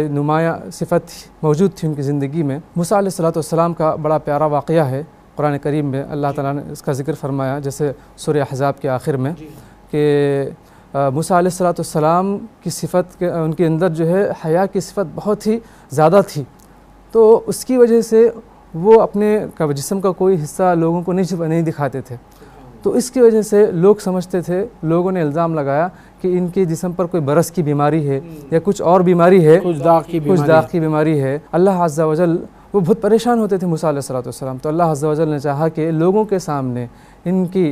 Speaker 2: नुमायाँ सिफ़त मौजूद थी उनकी ज़िंदगी में। मूसा अलैहिस्सलाम का बड़ा प्यारा वाक़या है कुरान करीम में, अल्लाह ताला ने इसका ज़िक्र फरमाया जैसे सूरह अहज़ाब के आखिर में कि मूसा अलैहिस्सलाम की सिफ़त के उनके अंदर जो है हया की सिफ़त बहुत ही ज़्यादा थी। तो उसकी वजह से वो अपने जिस्म का कोई हिस्सा लोगों को नहीं दिखाते थे। तो इसकी वजह से लोग समझते थे, लोगों ने इल्ज़ाम लगाया कि इनके जिस्म पर कोई बरस की बीमारी है या कुछ और बीमारी है, कुछ दाग की बीमारी है। अल्लाह अज़्ज़ा वजल वो बहुत परेशान होते थे मूसा अलैहिस्सलाम। तो अल्लाह अज़्ज़ा वजल ने चाहा कि लोगों के सामने इनकी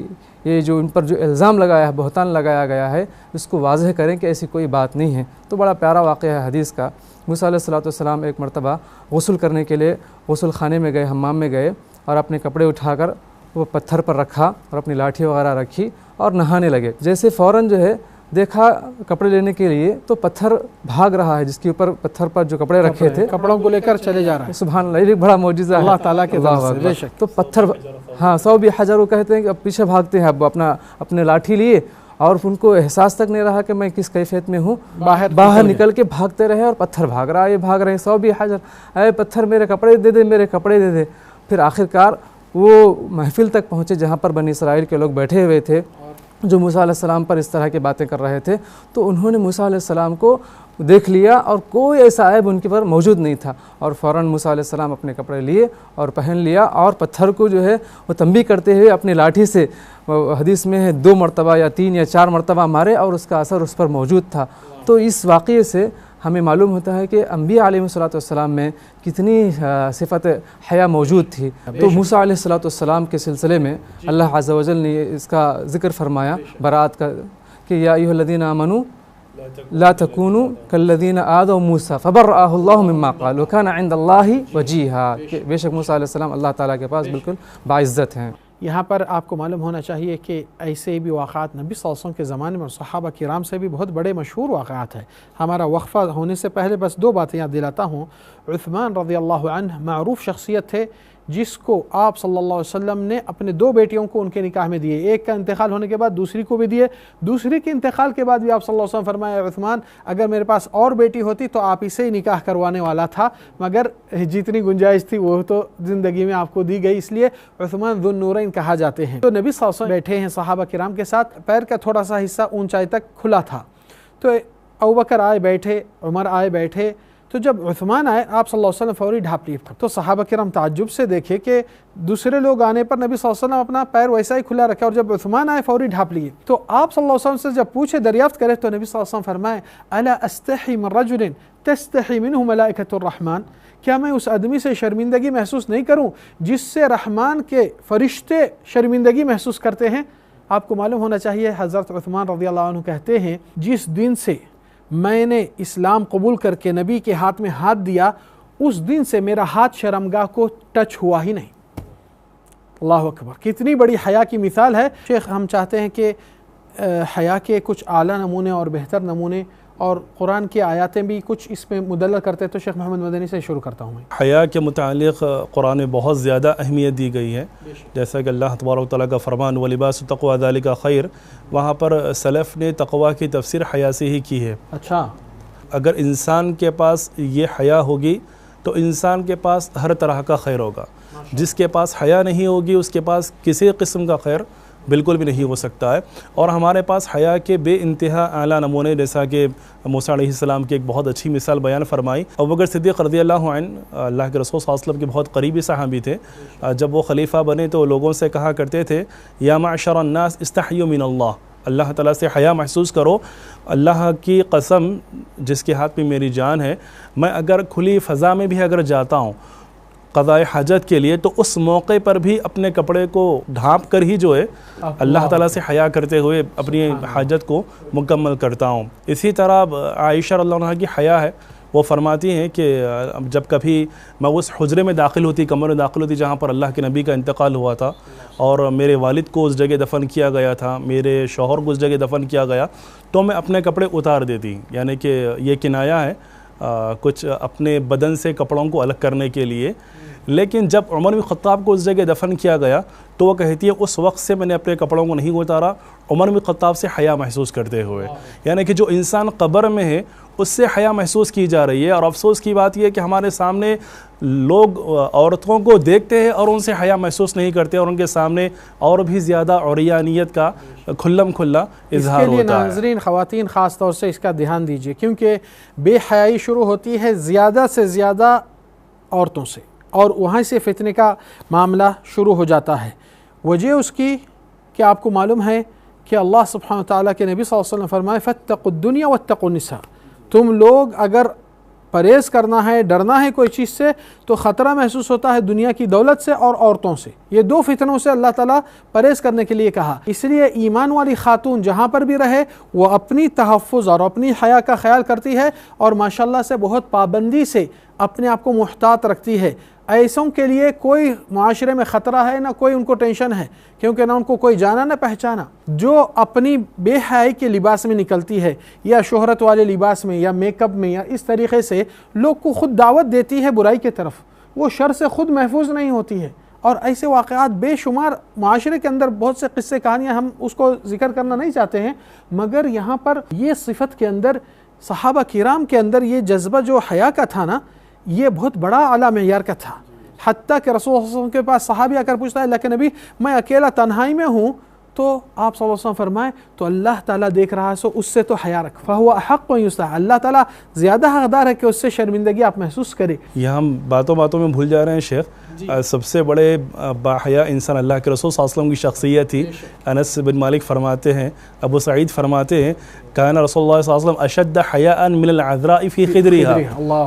Speaker 2: ये जो इन पर जो इल्ज़ाम लगाया है, बहतान लगाया गया है, इसको वाज़ह करें कि ऐसी कोई बात नहीं है। तो बड़ा प्यारा वाक़या है हदीस का। मूसा अलैहिस्सलाम एक मरतबा गुस्ल करने के लिए गुस्ल खाने में गए, हम्माम में गए और अपने कपड़े उठाकर वो पत्थर पर रखा और अपनी लाठी वगैरह रखी और नहाने लगे। जैसे फ़ौरन जो है देखा कपड़े लेने के लिए तो पत्थर भाग रहा है, जिसके ऊपर पत्थर पर जो कपड़े रखे थे
Speaker 1: कपड़ों को लेकर चले जा रहा है।
Speaker 2: सुभान अल्लाह, ये बड़ा मौजिज़ा है
Speaker 1: अल्लाह ताला के तरफ से।
Speaker 2: तो पत्थर, हाँ, 100 भी हज़ारों कहते हैं कि अब पीछे भागते हैं, अब अपने लाठी लिए और उनको एहसास तक नहीं रहा कि मैं किस कैफियत में हूँ। बाहर निकल के भागते रहे और पत्थर भाग रहा है, ये भाग रहे हैं 100 भी हज़ार, अरे पत्थर मेरे कपड़े दे दे, मेरे कपड़े दे दे। फिर आखिरकार वो महफिल तक पहुँचे जहाँ पर बनी इसराइल के लोग बैठे हुए थे जो मूसा अलैहिस्सलाम पर इस तरह की बातें कर रहे थे। तो उन्होंने मूसा अलैहिस्सलाम को देख लिया और कोई ऐसा ऐब उनके पर मौजूद नहीं था और फ़ौरन मूसा अलैहिस्सलाम अपने कपड़े लिए और पहन लिया और पत्थर को जो है वो तंबी करते हुए अपनी लाठी से, हदीस में है 2 मरतबा या 3 या 4 मरतबा मारे और उसका असर उस पर मौजूद था। तो इस वाक़ये से हमें मालूम होता है कि अम्बिया अलैहिस्सलाम में कितनी सिफ़त हया मौजूद थी। तो मूसा अलैहिस्सलाम के सिलसिले में अल्लाह अज़्ज़ा वजल ने इसका ज़िक्र फरमाया बरात का कि या अय्युहल्लज़ीना आमनू ला तकूनू कल्लज़ीना आदौ मूसा फ़बर्रअहुल्लाहु मिम्मा क़ालू व काना इंदल्लाहि वजीहा। बेशक मूसा अलैहिस्सलाम अल्लाह ताला के पास बिल्कुल बाइज़्ज़त हैं।
Speaker 1: यहाँ पर आपको मालूम होना चाहिए कि ऐसे भी वाक़ात नबी सल्लल्लाहु अलैहि वसल्लम के ज़माने में और सहाबा किराम से भी बहुत बड़े मशहूर वाक़ात है। हमारा वक्फ़ा होने से पहले बस 2 बातें याद दिलाता हूँ। उस्मान रज़ियल्लाहु अन्हु मारूफ़ शख्सियत थे जिसको आप सल्लल्लाहु अलैहि वसल्लम ने अपने 2 बेटियों को उनके निकाह में दिए। एक का इंतकाल होने के बाद दूसरी को भी दिए, दूसरी के इंतकाल के बाद भी आप सल्लल्लाहु अलैहि वसल्लम फरमाया, उस्मान अगर मेरे पास और बेटी होती तो आप इसे ही निकाह करवाने वाला था, मगर जितनी गुंजाइश थी वो तो ज़िंदगी में आपको दी गई, इसलिए उस्मान ज़ुन नूरैन कहा जाते हैं। तो नबी सल्लल्लाहु अलैहि वसल्लम बैठे हैं सहाबा किराम के साथ, पैर का थोड़ा सा हिस्सा ऊंचाई तक खुला था। तो अबू बकर आए बैठे, उमर आए बैठे। तो जब उस्मान आए आप सल्लल्लाहु अलैहि वसल्लम फौरी ढाप लिए। तो सहाबा किराम ताज्जुब से देखे कि दूसरे लोग आने पर नबी सल्लल्लाहु अलैहि वसल्लम अपना पैर वैसा ही खुला रखा और जब उस्मान आए फौरी ढाप लिए। तो आप सल्लल्लाहु अलैहि वसल्लम से जब पूछे, दरियाफ्त करे, तो नबी सल्लल्लाहु अलैहि वसल्लम फरमाए अला अस्तही मिन रजुलिन तस्तही मिनहु मलाइकतुर रहमान, क्या मैं उस आदमी से शर्मिंदगी महसूस नहीं करूँ जिससे रहमान के फरिश्ते शर्मिंदगी महसूस करते हैं। आपको मालूम होना चाहिए हज़रत उस्मान रज़ियल्लाहु अन्हु कहते हैं, जिस दिन से मैंने इस्लाम कबूल करके नबी के हाथ में हाथ दिया उस दिन से मेरा हाथ शर्मगाह को टच हुआ ही नहीं। अल्लाह अकबर, कितनी बड़ी हया की मिसाल है। शेख, हम चाहते हैं कि हया के कुछ आला नमूने और बेहतर नमूने और कुरान की आयतें भी कुछ इसमें मुदल्लल करते हैं। तो शेख मोहम्मद मदनी से शुरू करता हूँ मैं।
Speaker 3: हया के मुतालिक कुरान में बहुत ज़्यादा अहमियत दी गई है, जैसा कि अल्लाह तबारक तआला का फरमान व लिबासु तक़वा ज़ालिका खैर, वहाँ पर सलफ़ ने तक़वा की तफसीर हया से ही की है।
Speaker 1: अच्छा,
Speaker 3: अगर इंसान के पास ये हया होगी तो इंसान के पास हर तरह का खैर होगा। जिसके पास हया नहीं होगी उसके पास किसी किस्म का खैर बिल्कुल भी नहीं हो सकता है। और हमारे पास हया के बेइंतहा आला नमूने, जैसा कि मूसा अलैहिस्सलाम की एक बहुत अच्छी मिसाल बयान फरमाई। अबू बकर सिद्दीक़ रज़ियल्लाहु अन्हु अल्लाह के रसूल सल्लल्लाहु अलैहि वसल्लम के बहुत करीबी सहाबी थे। जब वो खलीफा बने तो लोगों से कहा करते थे, या माशरन नास इस्तहयू मिनल्लाह, अल्लाह ताला से हया महसूस करो। अल्लाह की कसम जिसके हाथ में मेरी जान है, मैं अगर खुली फ़ज़ा में भी अगर जाता हूँ क़ज़ाए हाजत के लिए, तो उस मौके पर भी अपने कपड़े को ढाँप कर ही जो है अल्लाह ताला से हया करते हुए अपनी हाजत को मुकम्मल करता हूँ। इसी तरह आयशा रज़ियल्लाहु अन्हा की हया है, वो फरमाती हैं कि जब कभी मैं उस हुजरे में दाखिल होती, कमरे में दाखिल होती जहाँ पर अल्लाह के नबी का इंतकाल हुआ था और मेरे वालिद को उस जगह दफन किया गया था, मेरे शौहर को उस जगह दफन किया गया, तो मैं अपने कपड़े उतार देती। यानी कि ये किनाया है कुछ अपने बदन से कपड़ों को अलग करने के लिए। लेकिन जब उमर बिन ख़त्ताब को उस जगह दफन किया गया तो वो कहती है उस वक्त से मैंने अपने कपड़ों को नहीं उतारा, उमर बिन ख़त्ताब से हया महसूस करते हुए। यानी कि जो इंसान कब्र में है उससे हया महसूस की जा रही है। और अफसोस की बात यह है कि हमारे सामने लोग औरतों को देखते हैं और उनसे हया महसूस नहीं करते और उनके सामने और भी ज़्यादा औरियानियत का खुल्लम खुल्ला इजहार होता है।
Speaker 1: नाज़रीन, ख़वातीन ख़ास तौर से इसका ध्यान दीजिए, क्योंकि बेहयाई शुरू होती है ज़्यादा से ज़्यादा औरतों से और वहाँ से फितने का मामला शुरू हो जाता है। वजह उसकी कि आपको मालूम है कि अल्लाह सुब्हानहू व तआला के नबी सल्लल्लाहु अलैहि वसल्लम फरमाए फत्तकुद्दुनिया वत्तकुन्निसा, तुम लोग अगर परहेज़ करना है, डरना है कोई चीज़ से, तो ख़तरा महसूस होता है दुनिया की दौलत से और औरतों से। ये दो फितनों से अल्लाह ताला परहेज़ करने के लिए कहा। इसलिए ईमान वाली खातून जहाँ पर भी रहे वो अपनी तहफ़्फ़ुज़ और अपनी हया का ख्याल करती है और माशाल्लाह से बहुत पाबंदी से अपने आप को मुहतात रखती है। ऐसों के लिए कोई माशरे में ख़तरा है ना कोई उनको टेंशन है, क्योंकि ना उनको कोई जाना ना पहचाना। जो अपनी बेहयाई के लिबास में निकलती है या शोहरत वाले लिबास में या मेकअप में या इस तरीक़े से लोग को ख़ुद दावत देती है बुराई की तरफ, वो शर से ख़ुद महफूज नहीं होती है। और ऐसे वाक़यात बेशुमार माशरे के अंदर बहुत से किस्से कहानियाँ, हम उसको ज़िक्र करना नहीं चाहते हैं, मगर यहाँ पर ये सिफ़त के अंदर सहाबा किराम के अंदर ये जज्बा जो हया का था ना, ये बहुत बड़ा आला मेयार का था। हत्ता कि रसूल सल्लल्लाहु अलैहि वसल्लम के पास सहाबी आकर पूछता है लेकिन नबी मैं अकेला तन्हाई में हूँ, तो आप सल्लल्लाहु अलैहि वसल्लम फरमाए तो अल्लाह ताला देख रहा है सो उससे तो हया रख, फहुवा अहक़्क़ु अन युस्ता, अल्लाह ताला ज़्यादा हक़दार है कि उससे शर्मिंदगी आप महसूस करें।
Speaker 3: यह हम बातों बातों में भूल जा रहे हैं शेख, सबसे बड़े बाहया इंसान अल्लाह के रसूल सल्लल्लाहु अलैहि वसल्लम की शख्सियत थी। अनस बिन मालिक फरमाते हैं, अबू सईद फरमाते हैं, काना रसूलुल्लाह सल्लल्लाहु अलैहि वसल्लम अशद्द हयाअन मिनल अज़राइ फ़ी ख़िदरिहा।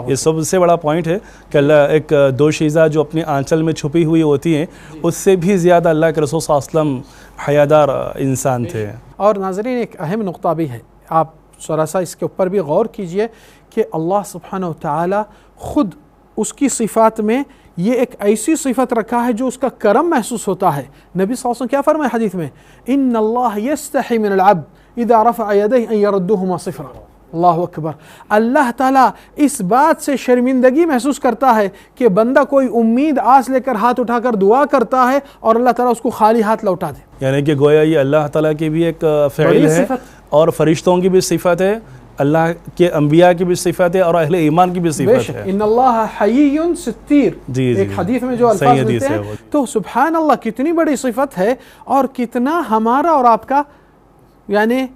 Speaker 3: ये सबसे बड़ा पॉइंट है कि एक दोशीज़ा जो अपनी आंचल में छुपी हुई होती हैं उससे भी ज़्यादा अल्लाह के रसूल सल्लल्लाहु अलैहि वसल्लम हयादार इंसान थे।
Speaker 1: और नाज़रीन, एक अहम नुक्ता भी है, आप ज़रा सा इसके ऊपर भी गौर कीजिए कि अल्लाह सुब्हानहू व तआला ख़ुद उसकी सिफ़ात में ये एक ऐसी सिफ़त रखा है जो उसका करम महसूस होता है। नबी सल्लल्लाहु अलैहि वसल्लम क्या फरमाए हदीस में, इन्नल्लाह यस्तही मिनल अब्द इज़ा रफ़अ यदैहि अन यरुद्दुहुमा सिफ़रा। अल्लाहु अकबर। अल्लाह ताला इस बात से शर्मिंदगी महसूस करता है कि बंदा कोई उम्मीद आस लेकर हाथ उठाकर दुआ करता है और अल्लाह ताला उसको खाली हाथ लौटा दे।
Speaker 3: यानी कि गोया ये अल्लाह ताला की भी एक फ़इल है और फरिश्तों की भी सिफ़त है, अल्लाह के अंबिया की भी सिफ़त है और अहले ईमान की भी सिफ़त है।
Speaker 1: इन्नल्लाह हय्युन सित्तीर, एक हदीस में जो अल्फाज मिलते हैं, तो सुभान अल्लाह कितनी बड़ी सिफ़त है और कितना हमारा और आपका यानी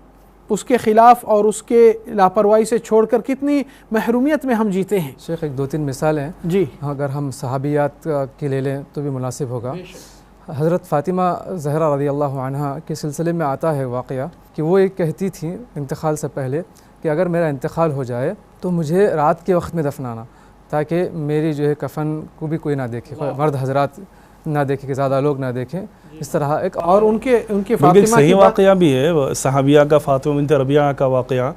Speaker 1: उसके ख़िलाफ़ और उसके लापरवाही से छोड़कर कितनी महरूमियत में हम जीते हैं।
Speaker 2: शेख एक दो तीन मिसालें हैं
Speaker 1: जी,
Speaker 2: अगर हम सहाबियात की ले लें तो भी मुनासिब होगा। हज़रत फ़ातिमा ज़हरा रज़ियल्लाहु अन्हा के सिलसिले में आता है वाक़या कि वो एक कहती थी इंतकाल से पहले कि अगर मेरा इंतकाल हो जाए तो मुझे रात के वक्त में दफनाना, ताकि मेरी जो है कफन को भी कोई ना देखे, मर्द हजरात ना देखे, कि ज़्यादा लोग ना देखें। इस तरह एक और उनके
Speaker 3: फातिमा सही वाक़या भी है, सहाबिया का फातिमा बिन्त रबिया का वाक़या।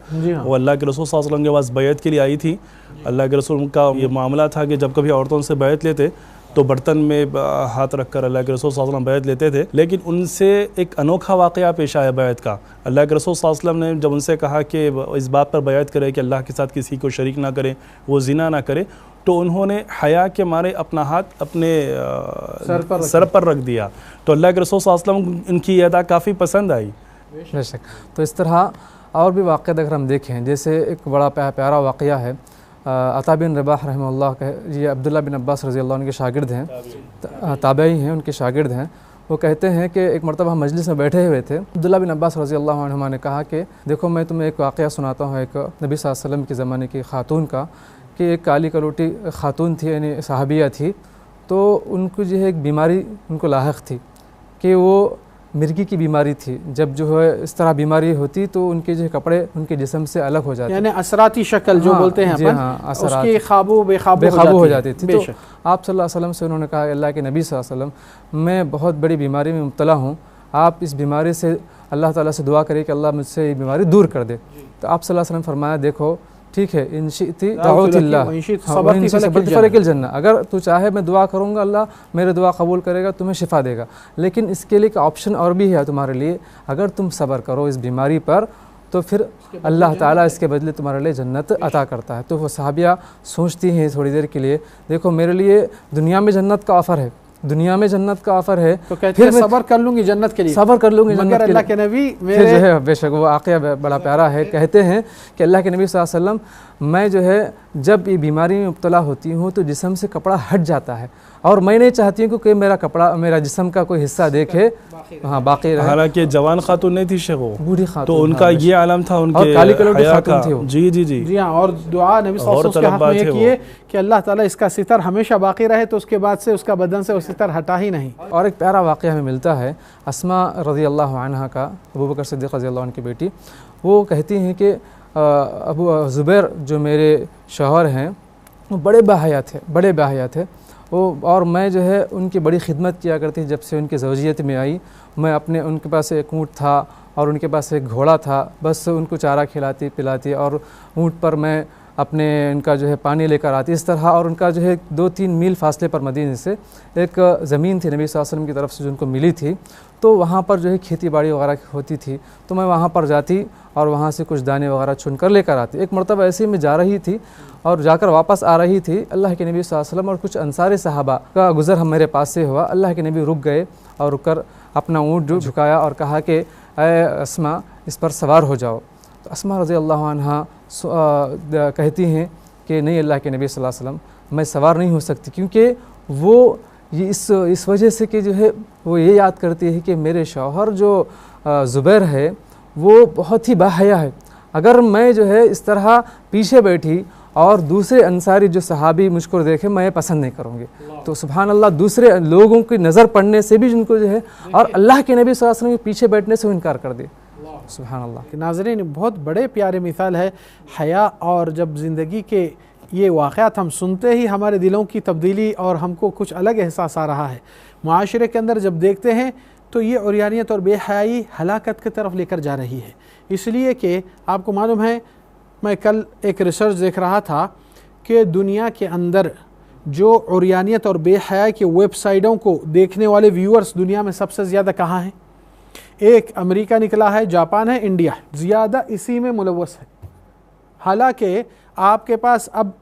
Speaker 3: वो अल्लाह के रसूल सल्लल्लाहु अलैहि वसल्लम के पास बैत के लिए आई थी। अल्लाह के रसूल का ये मामला था कि जब कभी औरतों से बैत लेते तो बर्तन में हाथ रखकर अल्लाह के रसूल सल्लल्लाहु अलैहि वसल्लम बैत लेते थे। लेकिन उनसे एक अनोखा वाक़या पेश आया बैत का। अल्लाह के रसूल सल्लल्लाहु अलैहि वसल्लम ने जब उनसे कहा कि इस बात पर बैत करे कि अल्लाह के साथ किसी को शरीक ना करे, वो ज़िना ना करे, तो उन्होंने हया के मारे अपना हाथ अपने सर पर रख दिया। तो अल्लाह के रसूल सल्लल्लाहु अलैहि वसल्लम इनकी अदा काफ़ी पसंद आई।
Speaker 2: बेशक। तो इस तरह और भी वाक़या अगर हम देखें, जैसे एक बड़ा प्यारा वाक़या है, अता बिन रबाह रहमतुल्लाह का, ये अब्दुल्ला बिन अब्बास रज़ियल्लाहु अन्हु के शागिर्द हैं, ताबई हैं, उनके शागिर्द हैं। वो कहते हैं कि एक मरतबा हम मजलिस में बैठे हुए थे, अब्दुल्ला बिन अब्बास रज़ियल्लाहु अन्हुमा ने कहा कि देखो मैं तुम्हें एक वाक़या सुनाता हूँ एक नबी सल्लल्लाहु अलैहि वसल्लम के ज़माने की ख़ातून का, कि एक काली कलोटी ख़ातून थी, यानी सहाबिया थी। तो उनको जो है एक बीमारी उनको लाहक थी कि वो मिर्गी की बीमारी थी, जब जो है इस तरह बीमारी होती तो उनके जो कपड़े उनके जिस्म से अलग हो जाते,
Speaker 1: यानी असराती शक्ल जो बोलते हैं अपन,
Speaker 2: हाँ,
Speaker 1: उसकी बेकाबू
Speaker 2: हो जाती थी। तो आप सल्लल्लाहु अलैहि वसल्लम से उन्होंने कहा, अल्लाह के नबी सल्लल्लाहु अलैहि वसल्लम, मैं बहुत बड़ी बीमारी में मुब्तला हूँ, आप इस बीमारी से अल्लाह ताला से दुआ करिए कि अल्लाह मुझसे ये बीमारी दूर कर दे। तो आप सल्लल्लाहु अलैहि वसल्लम फरमाया, देखो ठीक है, जन्नत, अगर तू चाहे मैं दुआ करूँगा अल्लाह मेरे दुआ कबूल करेगा, तुम्हें शिफा देगा, लेकिन इसके लिए एक ऑप्शन और भी है तुम्हारे लिए, अगर तुम सब्र करो इस बीमारी पर तो फिर अल्लाह ताला इसके बदले तुम्हारे लिए जन्नत अता करता है। तो वो सहाबिया सोचती हैं थोड़ी देर के लिए, देखो मेरे लिए दुनिया में जन्नत का ऑफ़र है, दुनिया में जन्नत का ऑफर है,
Speaker 1: तो कहते हैं सब्र कर लूंगी जन्नत के लिए,
Speaker 2: सब्र कर लूंगी जन्नत के लिए।
Speaker 1: अल्लाह के नबी
Speaker 2: फिर जो है बेशक वो वाक़या बड़ा प्यारा है, कहते हैं कि अल्लाह के नबी सल्लल्लाहु अलैहि वसल्लम, मैं जो है जब ये बीमारी में मुब्तला होती हूँ तो जिस्म से कपड़ा हट जाता है और मैं नहीं चाहती हूँ कि मेरा कपड़ा मेरा जिस्म का कोई हिस्सा देखे, हाँ बाकी रहे।
Speaker 3: हालांकि जवान खातून नहीं थी शेख, वो
Speaker 2: बूढ़ी खातून,
Speaker 3: तो उनका ये आलम था उनके
Speaker 2: काली कलर की खातून थी वो।
Speaker 3: जी जी जी
Speaker 1: जी हाँ, और दुआ नबी सल्लल्लाहु अलैहि वसल्लम के हक़ में ये किए कि अल्लाह ताला इसका सितर हमेशा बाकी रहे, तो उसके बाद से उसका बदन से वो सितर हटा ही नहीं।
Speaker 2: और एक प्यारा वाक़या हमें मिलता है अस्मा रज़ी अल्लाह अन्हा का, अबू बकर सिद्दीक़ रज़ी अल्लाह अन्हु की बेटी, वो कहती हैं कि अबू ज़ुबैर जो मेरे शौहर हैं वो बड़े बाहया थे, बड़े बाहया थे वो, और मैं जो है उनकी बड़ी खिदमत किया करती। जब से उनकी ज़ौजियत में आई, मैं अपने उनके पास एक ऊँट था और उनके पास एक घोड़ा था, बस उनको चारा खिलाती पिलाती और ऊँट पर मैं अपने उनका जो है पानी लेकर आती इस तरह। और उनका जो है 2-3 मील फासले पर मदीने से एक ज़मीन थी नबी सल्लल्लाहु अलैहि वसल्लम की तरफ से जो उनको मिली थी, तो वहाँ पर जो है खेती बाड़ी वगैरह होती थी, तो मैं वहाँ पर जाती और वहाँ से कुछ दाने वगैरह चुन कर लेकर आती। एक मरतबा ऐसे ही मैं जा रही थी और जाकर वापस आ रही थी, अल्लाह के नबी सल्लल्लाहु अलैहि वसल्लम और कुछ अंसारी सहाबा का गुज़र हम मेरे पास से हुआ। अल्लाह के नबी रुक गए और रुककर अपना ऊँट झुकाया और कहा कि ऐ अस्मा इस पर सवार हो जाओ। तो अस्मा रज़ी अल्लाह अन्हा कहती हैं कि नहीं अल्लाह के नबी सल्लल्लाहु अलैहि वसल्लम, मैं सवार नहीं हो सकती, क्योंकि वो ये इस वजह से कि जो है वो ये याद करती है कि मेरे शौहर जो ज़ुबैर है वो बहुत ही बाहया है, अगर मैं जो है इस तरह पीछे बैठी और दूसरे अंसारी जो सहाबी मुझको देखे मैं पसंद नहीं करूँगी। तो सुभान अल्लाह, दूसरे लोगों की नज़र पड़ने से भी जिनको जो है, और अल्लाह के नबी सल्लल्लाहु अलैहि वसल्लम के पीछे बैठने से वो इनकार कर दे। सुभान अल्लाह।
Speaker 1: नाज़रीन, बहुत बड़े प्यारे मिसाल है हया, और जब ज़िंदगी के ये वाक़यात हम सुनते ही हमारे दिलों की तब्दीली और हमको कुछ अलग एहसास आ रहा है। मुआशरे के अंदर जब देखते हैं तो ये उरियानियत और बेहयाई हलाकत की तरफ लेकर जा रही है, इसलिए कि आपको मालूम है, मैं कल एक रिसर्च देख रहा था कि दुनिया के अंदर जो उरियानियत और बेहयाई के वेबसाइटों को देखने वाले व्यूअर्स दुनिया में सबसे ज़्यादा कहाँ हैं? एक अमेरिका निकला है, जापान है, इंडिया है, ज़्यादा इसी में मुलव्वस है। हालांकि आपके पास अब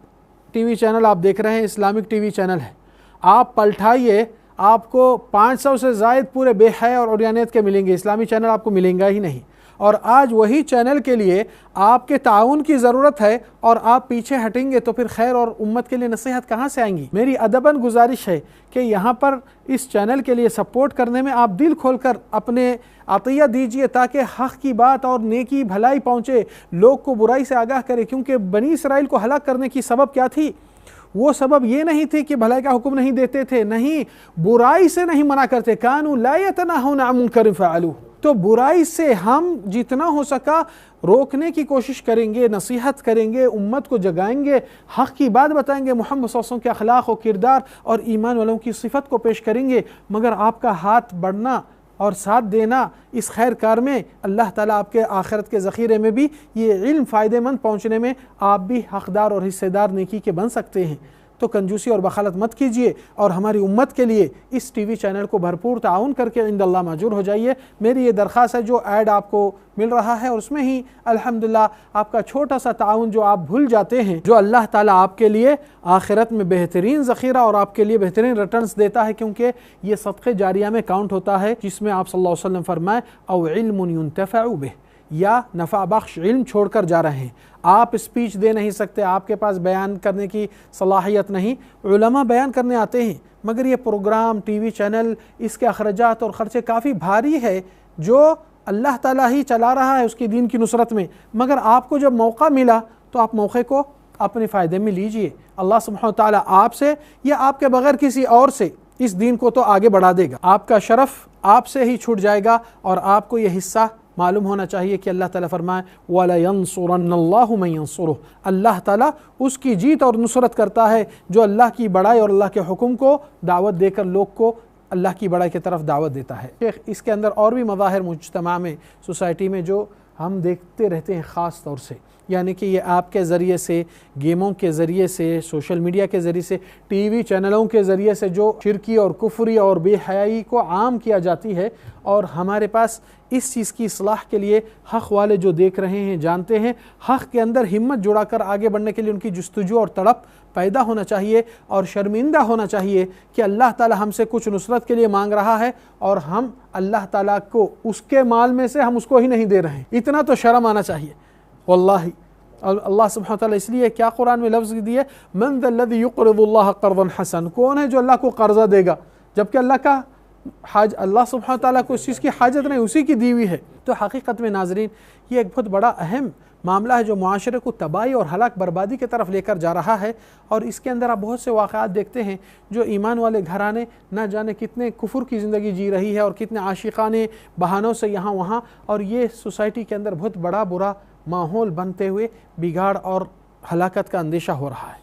Speaker 1: टीवी चैनल आप देख रहे हैं, इस्लामिक टीवी चैनल है, आप पलटाइए आपको 500 से ज़ायद पूरे बेहया और उरियानियत के मिलेंगे, इस्लामी चैनल आपको मिलेंगा ही नहीं। और आज वही चैनल के लिए आपके ताउन की ज़रूरत है और आप पीछे हटेंगे तो फिर खैर और उम्मत के लिए नसीहत कहाँ से आएंगी? मेरी अदबन गुजारिश है कि यहाँ पर इस चैनल के लिए सपोर्ट करने में आप दिल खोलकर अपने अतिया दीजिए, ताकि हक़ की बात और नेकी भलाई पहुँचे, लोग को बुराई से आगाह करे। क्योंकि बनी इसराइल को हलाक करने की सबब क्या थी? वो सबब ये नहीं थी कि भलाई का हुक्म नहीं देते थे, नहीं, बुराई से नहीं मना करते, कानू ला यतनाहूना अन मुनकर फअलूह। तो बुराई से हम जितना हो सका रोकने की कोशिश करेंगे, नसीहत करेंगे, उम्मत को जगाएंगे, हक़ की बात बताएंगे, मोहम्मद सल्लल्लाहु अलैहि वसल्लम के अखलाक और किरदार और ईमान वालों की सिफत को पेश करेंगे। मगर आपका हाथ बढ़ना और साथ देना इस खैर कार में, अल्लाह ताला आपके आखिरत के ज़ख़ीरे में भी ये इल्म फ़ायदेमंद पहुँचने में आप भी हक़दार और हिस्सेदार नेकी के बन सकते हैं। तो कंजूसी और बखालत मत कीजिए और हमारी उम्मत के लिए इस टीवी चैनल को भरपूर ताउन करके इंदल्लाह माजूर हो जाइए। मेरी ये दरख्वास्त है, जो ऐड आपको मिल रहा है उसमें ही अल्हम्दुलिल्लाह आपका छोटा सा ताउन जो आप भूल जाते हैं, जो अल्लाह ताला आपके लिए आखिरत में बेहतरीन ज़ख़ीरा और आपके लिए बेहतरीन रिटर्न्स देता है, क्योंकि ये सदक़े जारिया में काउंट होता है, जिसमें आप सल्लल्लाहु अलैहि वसल्लम फरमाए औ इल्मुन युंतफ़अु बिह, या नफ़ा बख्श इल्म छोड़कर जा रहे हैं। आप स्पीच दे नहीं सकते, आपके पास बयान करने की सलाहियत नहीं, उलमा बयान करने आते हैं, मगर ये प्रोग्राम टीवी चैनल इसके अखराजात और ख़र्चे काफ़ी भारी है, जो अल्लाह ताला ही चला रहा है उसकी दीन की नुसरत में। मगर आपको जब मौका मिला तो आप मौके को अपने फ़ायदे में लीजिए। अल्लाह सुब्हानहू व तआला आपसे या आपके बग़ैर किसी और से इस दीन को तो आगे बढ़ा देगा। आपका शरफ आपसे ही छूट जाएगा और आपको ये हिस्सा मालूम होना चाहिए कि अल्लाह ताला फरमाए वला यंसुरन्नल्लाहु मन यंसुरुह, अल्लाह ताला उसकी जीत और नुसरत करता है जो अल्लाह की बड़ाई और अल्लाह के हुक्म को दावत देकर लोग को अल्लाह की बड़ाई की तरफ दावत देता है। शेख इसके अंदर और भी मज़ाहिर मुज्तमा में, सोसाइटी में जो हम देखते रहते हैं ख़ास तौर से, यानी कि ये ऐप के ज़रिए से, गेमों के ज़रिए से, सोशल मीडिया के ज़रिए से, टीवी चैनलों के ज़रिए से जो शिरकी और कुफरी और बेहयाई को आम किया जाती है, और हमारे पास इस चीज़ की इस्लाह के लिए हक़ वाले जो देख रहे हैं, जानते हैं, हक़ के अंदर हिम्मत जुड़ाकर आगे बढ़ने के लिए उनकी जुस्तजू और तड़प पैदा होना चाहिए और शर्मिंदा होना चाहिए कि अल्लाह ताला हमसे कुछ नुसरत के लिए मांग रहा है और हम अल्लाह ताला को उसके माल में से हम उसको ही नहीं दे रहे हैं। इतना तो शर्म आना चाहिए वल्लाही। अल्लाह सुब्हानहू व तआला इसलिए क्या कुरान में लफ्ज़ दिए, मन ज़ल्लज़ी युक़रिज़ुल्लाह क़र्ज़न हसन, कौन है जो अल्लाह को कर्जा देगा, जबकि अल्लाह का अल्लाह सुब्हानहू व तआला को इस चीज़ की हाजत नहीं, उसी की दी हुई है। तो हकीकत में नाज़रीन ये एक बहुत बड़ा अहम मामला है जो मुआशरे को तबाही और हलाक बर्बादी की तरफ लेकर जा रहा है। और इसके अंदर आप बहुत से वाक़यात देखते हैं जो ईमान वाले घराने न जाने कितने कुफर की ज़िंदगी जी रही है और कितने आशिकाने बहानों से यहाँ वहाँ, और ये सोसाइटी के अंदर बहुत बड़ा बुरा माहौल बनते हुए बिगाड़ और हलाकत का अंदेशा हो रहा है।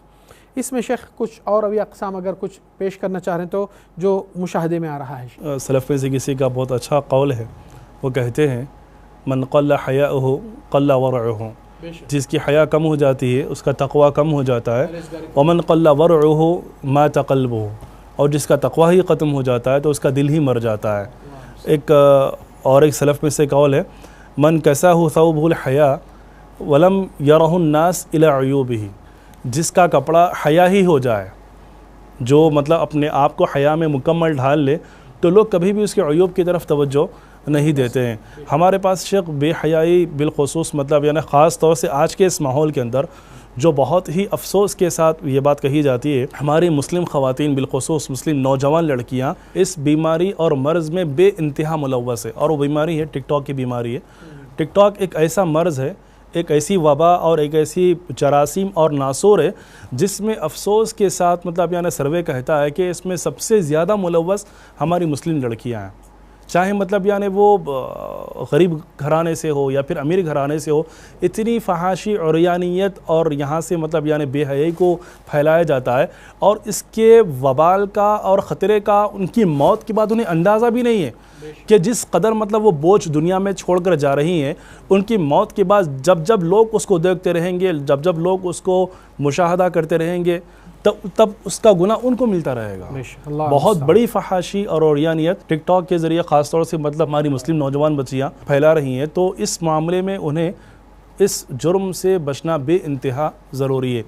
Speaker 1: इसमें शेख कुछ और अभी अक़साम अगर कुछ पेश करना चाह रहे हैं तो जो मुशाहदे में आ रहा है।
Speaker 3: सलफ़ में से किसी का बहुत अच्छा कौल है, वो कहते हैं मन क़ल्ल हयाउहु क़ल्ल वरउहु, जिसकी हया कम हो जाती है उसका तक़वा कम हो जाता है, और मन क़ल्ल वरउहु मात क़ल्बुहु, और जिसका तक़वा ही ख़त्म हो जाता है तो उसका दिल ही मर जाता है। एक सलफ़ में से कौल है मन कसाहु सौबुल हया वलम यरहुन नास इला अयूबिही, जिसका कपड़ा हया ही हो जाए, जो मतलब अपने आप को हया में मुकम्मल ढाल ले, तो लोग कभी भी उसके अयूब की तरफ तवज्जो नहीं देते हैं। हमारे पास शेख बेहयाई बिलखुसूस मतलब यानी ख़ास तौर से आज के इस माहौल के अंदर जो बहुत ही अफसोस के साथ ये बात कही जाती है, हमारी मुस्लिम ख़वातीन बिलखुसूस मुस्लिम नौजवान लड़कियां इस बीमारी और मर्ज़ में बेइंतहा मुलव्वस है, और वो बीमारी है टिकटॉक की बीमारी है। टिकटॉक एक ऐसा मर्ज़ है, एक ऐसी वबा और एक ऐसी जरासीम और नासूर है जिसमें अफसोस के साथ मतलब यानी सर्वे कहता है कि इसमें सबसे ज़्यादा मुलव्वस हमारी मुस्लिम लड़कियां हैं, चाहे मतलब यानी वो गरीब घराने से हो या फिर अमीर घराने से हो। इतनी फहाशी और यानियत और यहाँ से मतलब यानी बेहयाई को फैलाया जाता है, और इसके वबाल का और ख़तरे का उनकी मौत के बाद उन्हें अंदाज़ा भी नहीं है कि जिस कदर मतलब वो बोझ दुनिया में छोड़कर जा रही हैं, उनकी मौत के बाद जब जब लोग उसको देखते रहेंगे, जब जब लोग उसको मुशाहदा करते रहेंगे, तब उसका गुनाह उनको मिलता रहेगा। बहुत बड़ी फहाशी और औरियानियत टिकटॉक के ज़रिए ख़ास तौर से मतलब हमारी मुस्लिम नौजवान बच्चियाँ फैला रही हैं। तो इस मामले में उन्हें इस जुर्म से बचना बेइंतहा ज़रूरी है।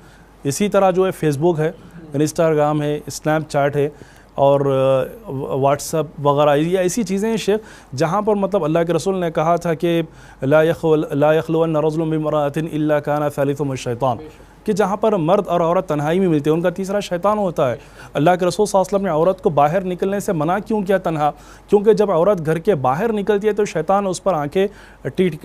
Speaker 3: इसी तरह जो है फेसबुक है, इंस्टाग्राम है, स्नैपचैट है और व्हाट्सअप वगैरह, ये ऐसी चीज़ें हैं शेख जहाँ पर मतलब अल्लाह के रसूल ने कहा था कि ला यख़्लुवन्न रजुलुन बिमरअतिन इल्ला काना सालिसुहुम शैतान, कि जहाँ पर मर्द और औरत तन्हाई में मिलते हैं उनका तीसरा शैतान होता है। अल्लाह के रसूल सल्लल्लाहु अलैहि वसल्लम ने औरत को बाहर निकलने से मना क्यों किया तन्हा? क्योंकि जब औरत घर के बाहर निकलती है तो शैतान उस पर आंखें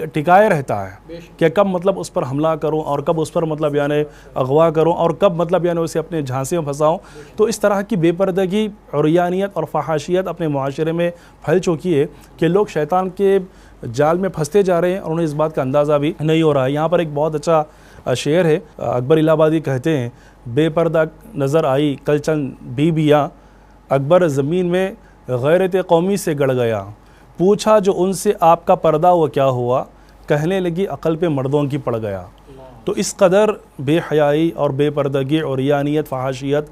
Speaker 3: टिकाए रहता है कि कब मतलब उस पर हमला करूं और कब उस पर मतलब यानी अगवा करूं और कब मतलब यानी उसे अपने झांसे में फंसाऊं। तो इस तरह की बेपर्दगी और यानियत और फहाशियत अपने मुआशरे में फैल चुकी है कि लोग शैतान के जाल में फंसते जा रहे हैं और उन्हें इस बात का अंदाज़ा भी नहीं हो रहा है। यहाँ पर एक बहुत अच्छा शेर है, अकबर इलाहाबादी कहते हैं, बेपर्दा नज़र आई कल चंद बीबियाँ, अकबर ज़मीन में गैरत कौमी से गड़ गया, पूछा जो उनसे आपका पर्दा वो क्या हुआ, कहने लगी अक़ल पे मर्दों की पड़ गया। तो इस कदर बेहयाई और बेपर्दगी और यानियत फहाशियत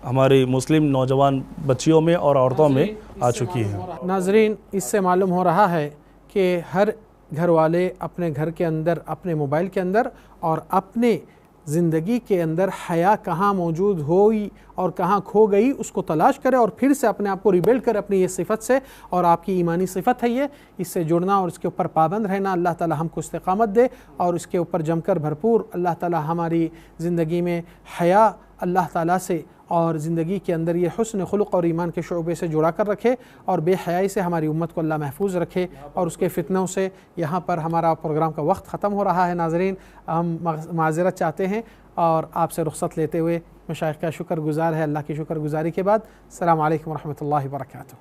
Speaker 3: हमारी मुस्लिम नौजवान बच्चियों में और औरतों में आ चुकी है।
Speaker 1: नाज़रीन, इससे मालूम हो रहा है कि हर घर वाले अपने घर के अंदर, अपने मोबाइल के अंदर और अपने ज़िंदगी के अंदर हया कहाँ मौजूद हुई और कहाँ खो गई उसको तलाश करे और फिर से अपने आप को रिबिल्ड करे अपनी ये सिफत से। और आपकी ईमानी सिफत है ये, इससे जुड़ना और इसके ऊपर पाबंद रहना। अल्लाह ताला हमको इस्तिक़ामत दे और इसके ऊपर जमकर भरपूर अल्लाह ताला हमारी ज़िंदगी में हया अल्लाह ताला से और ज़िंदगी के अंदर ये हुस्न खुलुक़ और ईमान के शोबे से जुड़ा कर रखे और बेहयाई से हमारी उम्मत को अल्लाह महफूज रखे और उसके फितनों से। यहाँ पर हमारा प्रोग्राम का वक्त ख़त्म हो रहा है नाज़रीन, हम माज़रत चाहते हैं और आपसे रुख़सत लेते हुए मशाइख का शुक्रगुजार है। अल्लाह की शुक्रगुजारी के बाद अस्सलामु अलैकुम व रहमतुल्लाहि व बरकातुहू।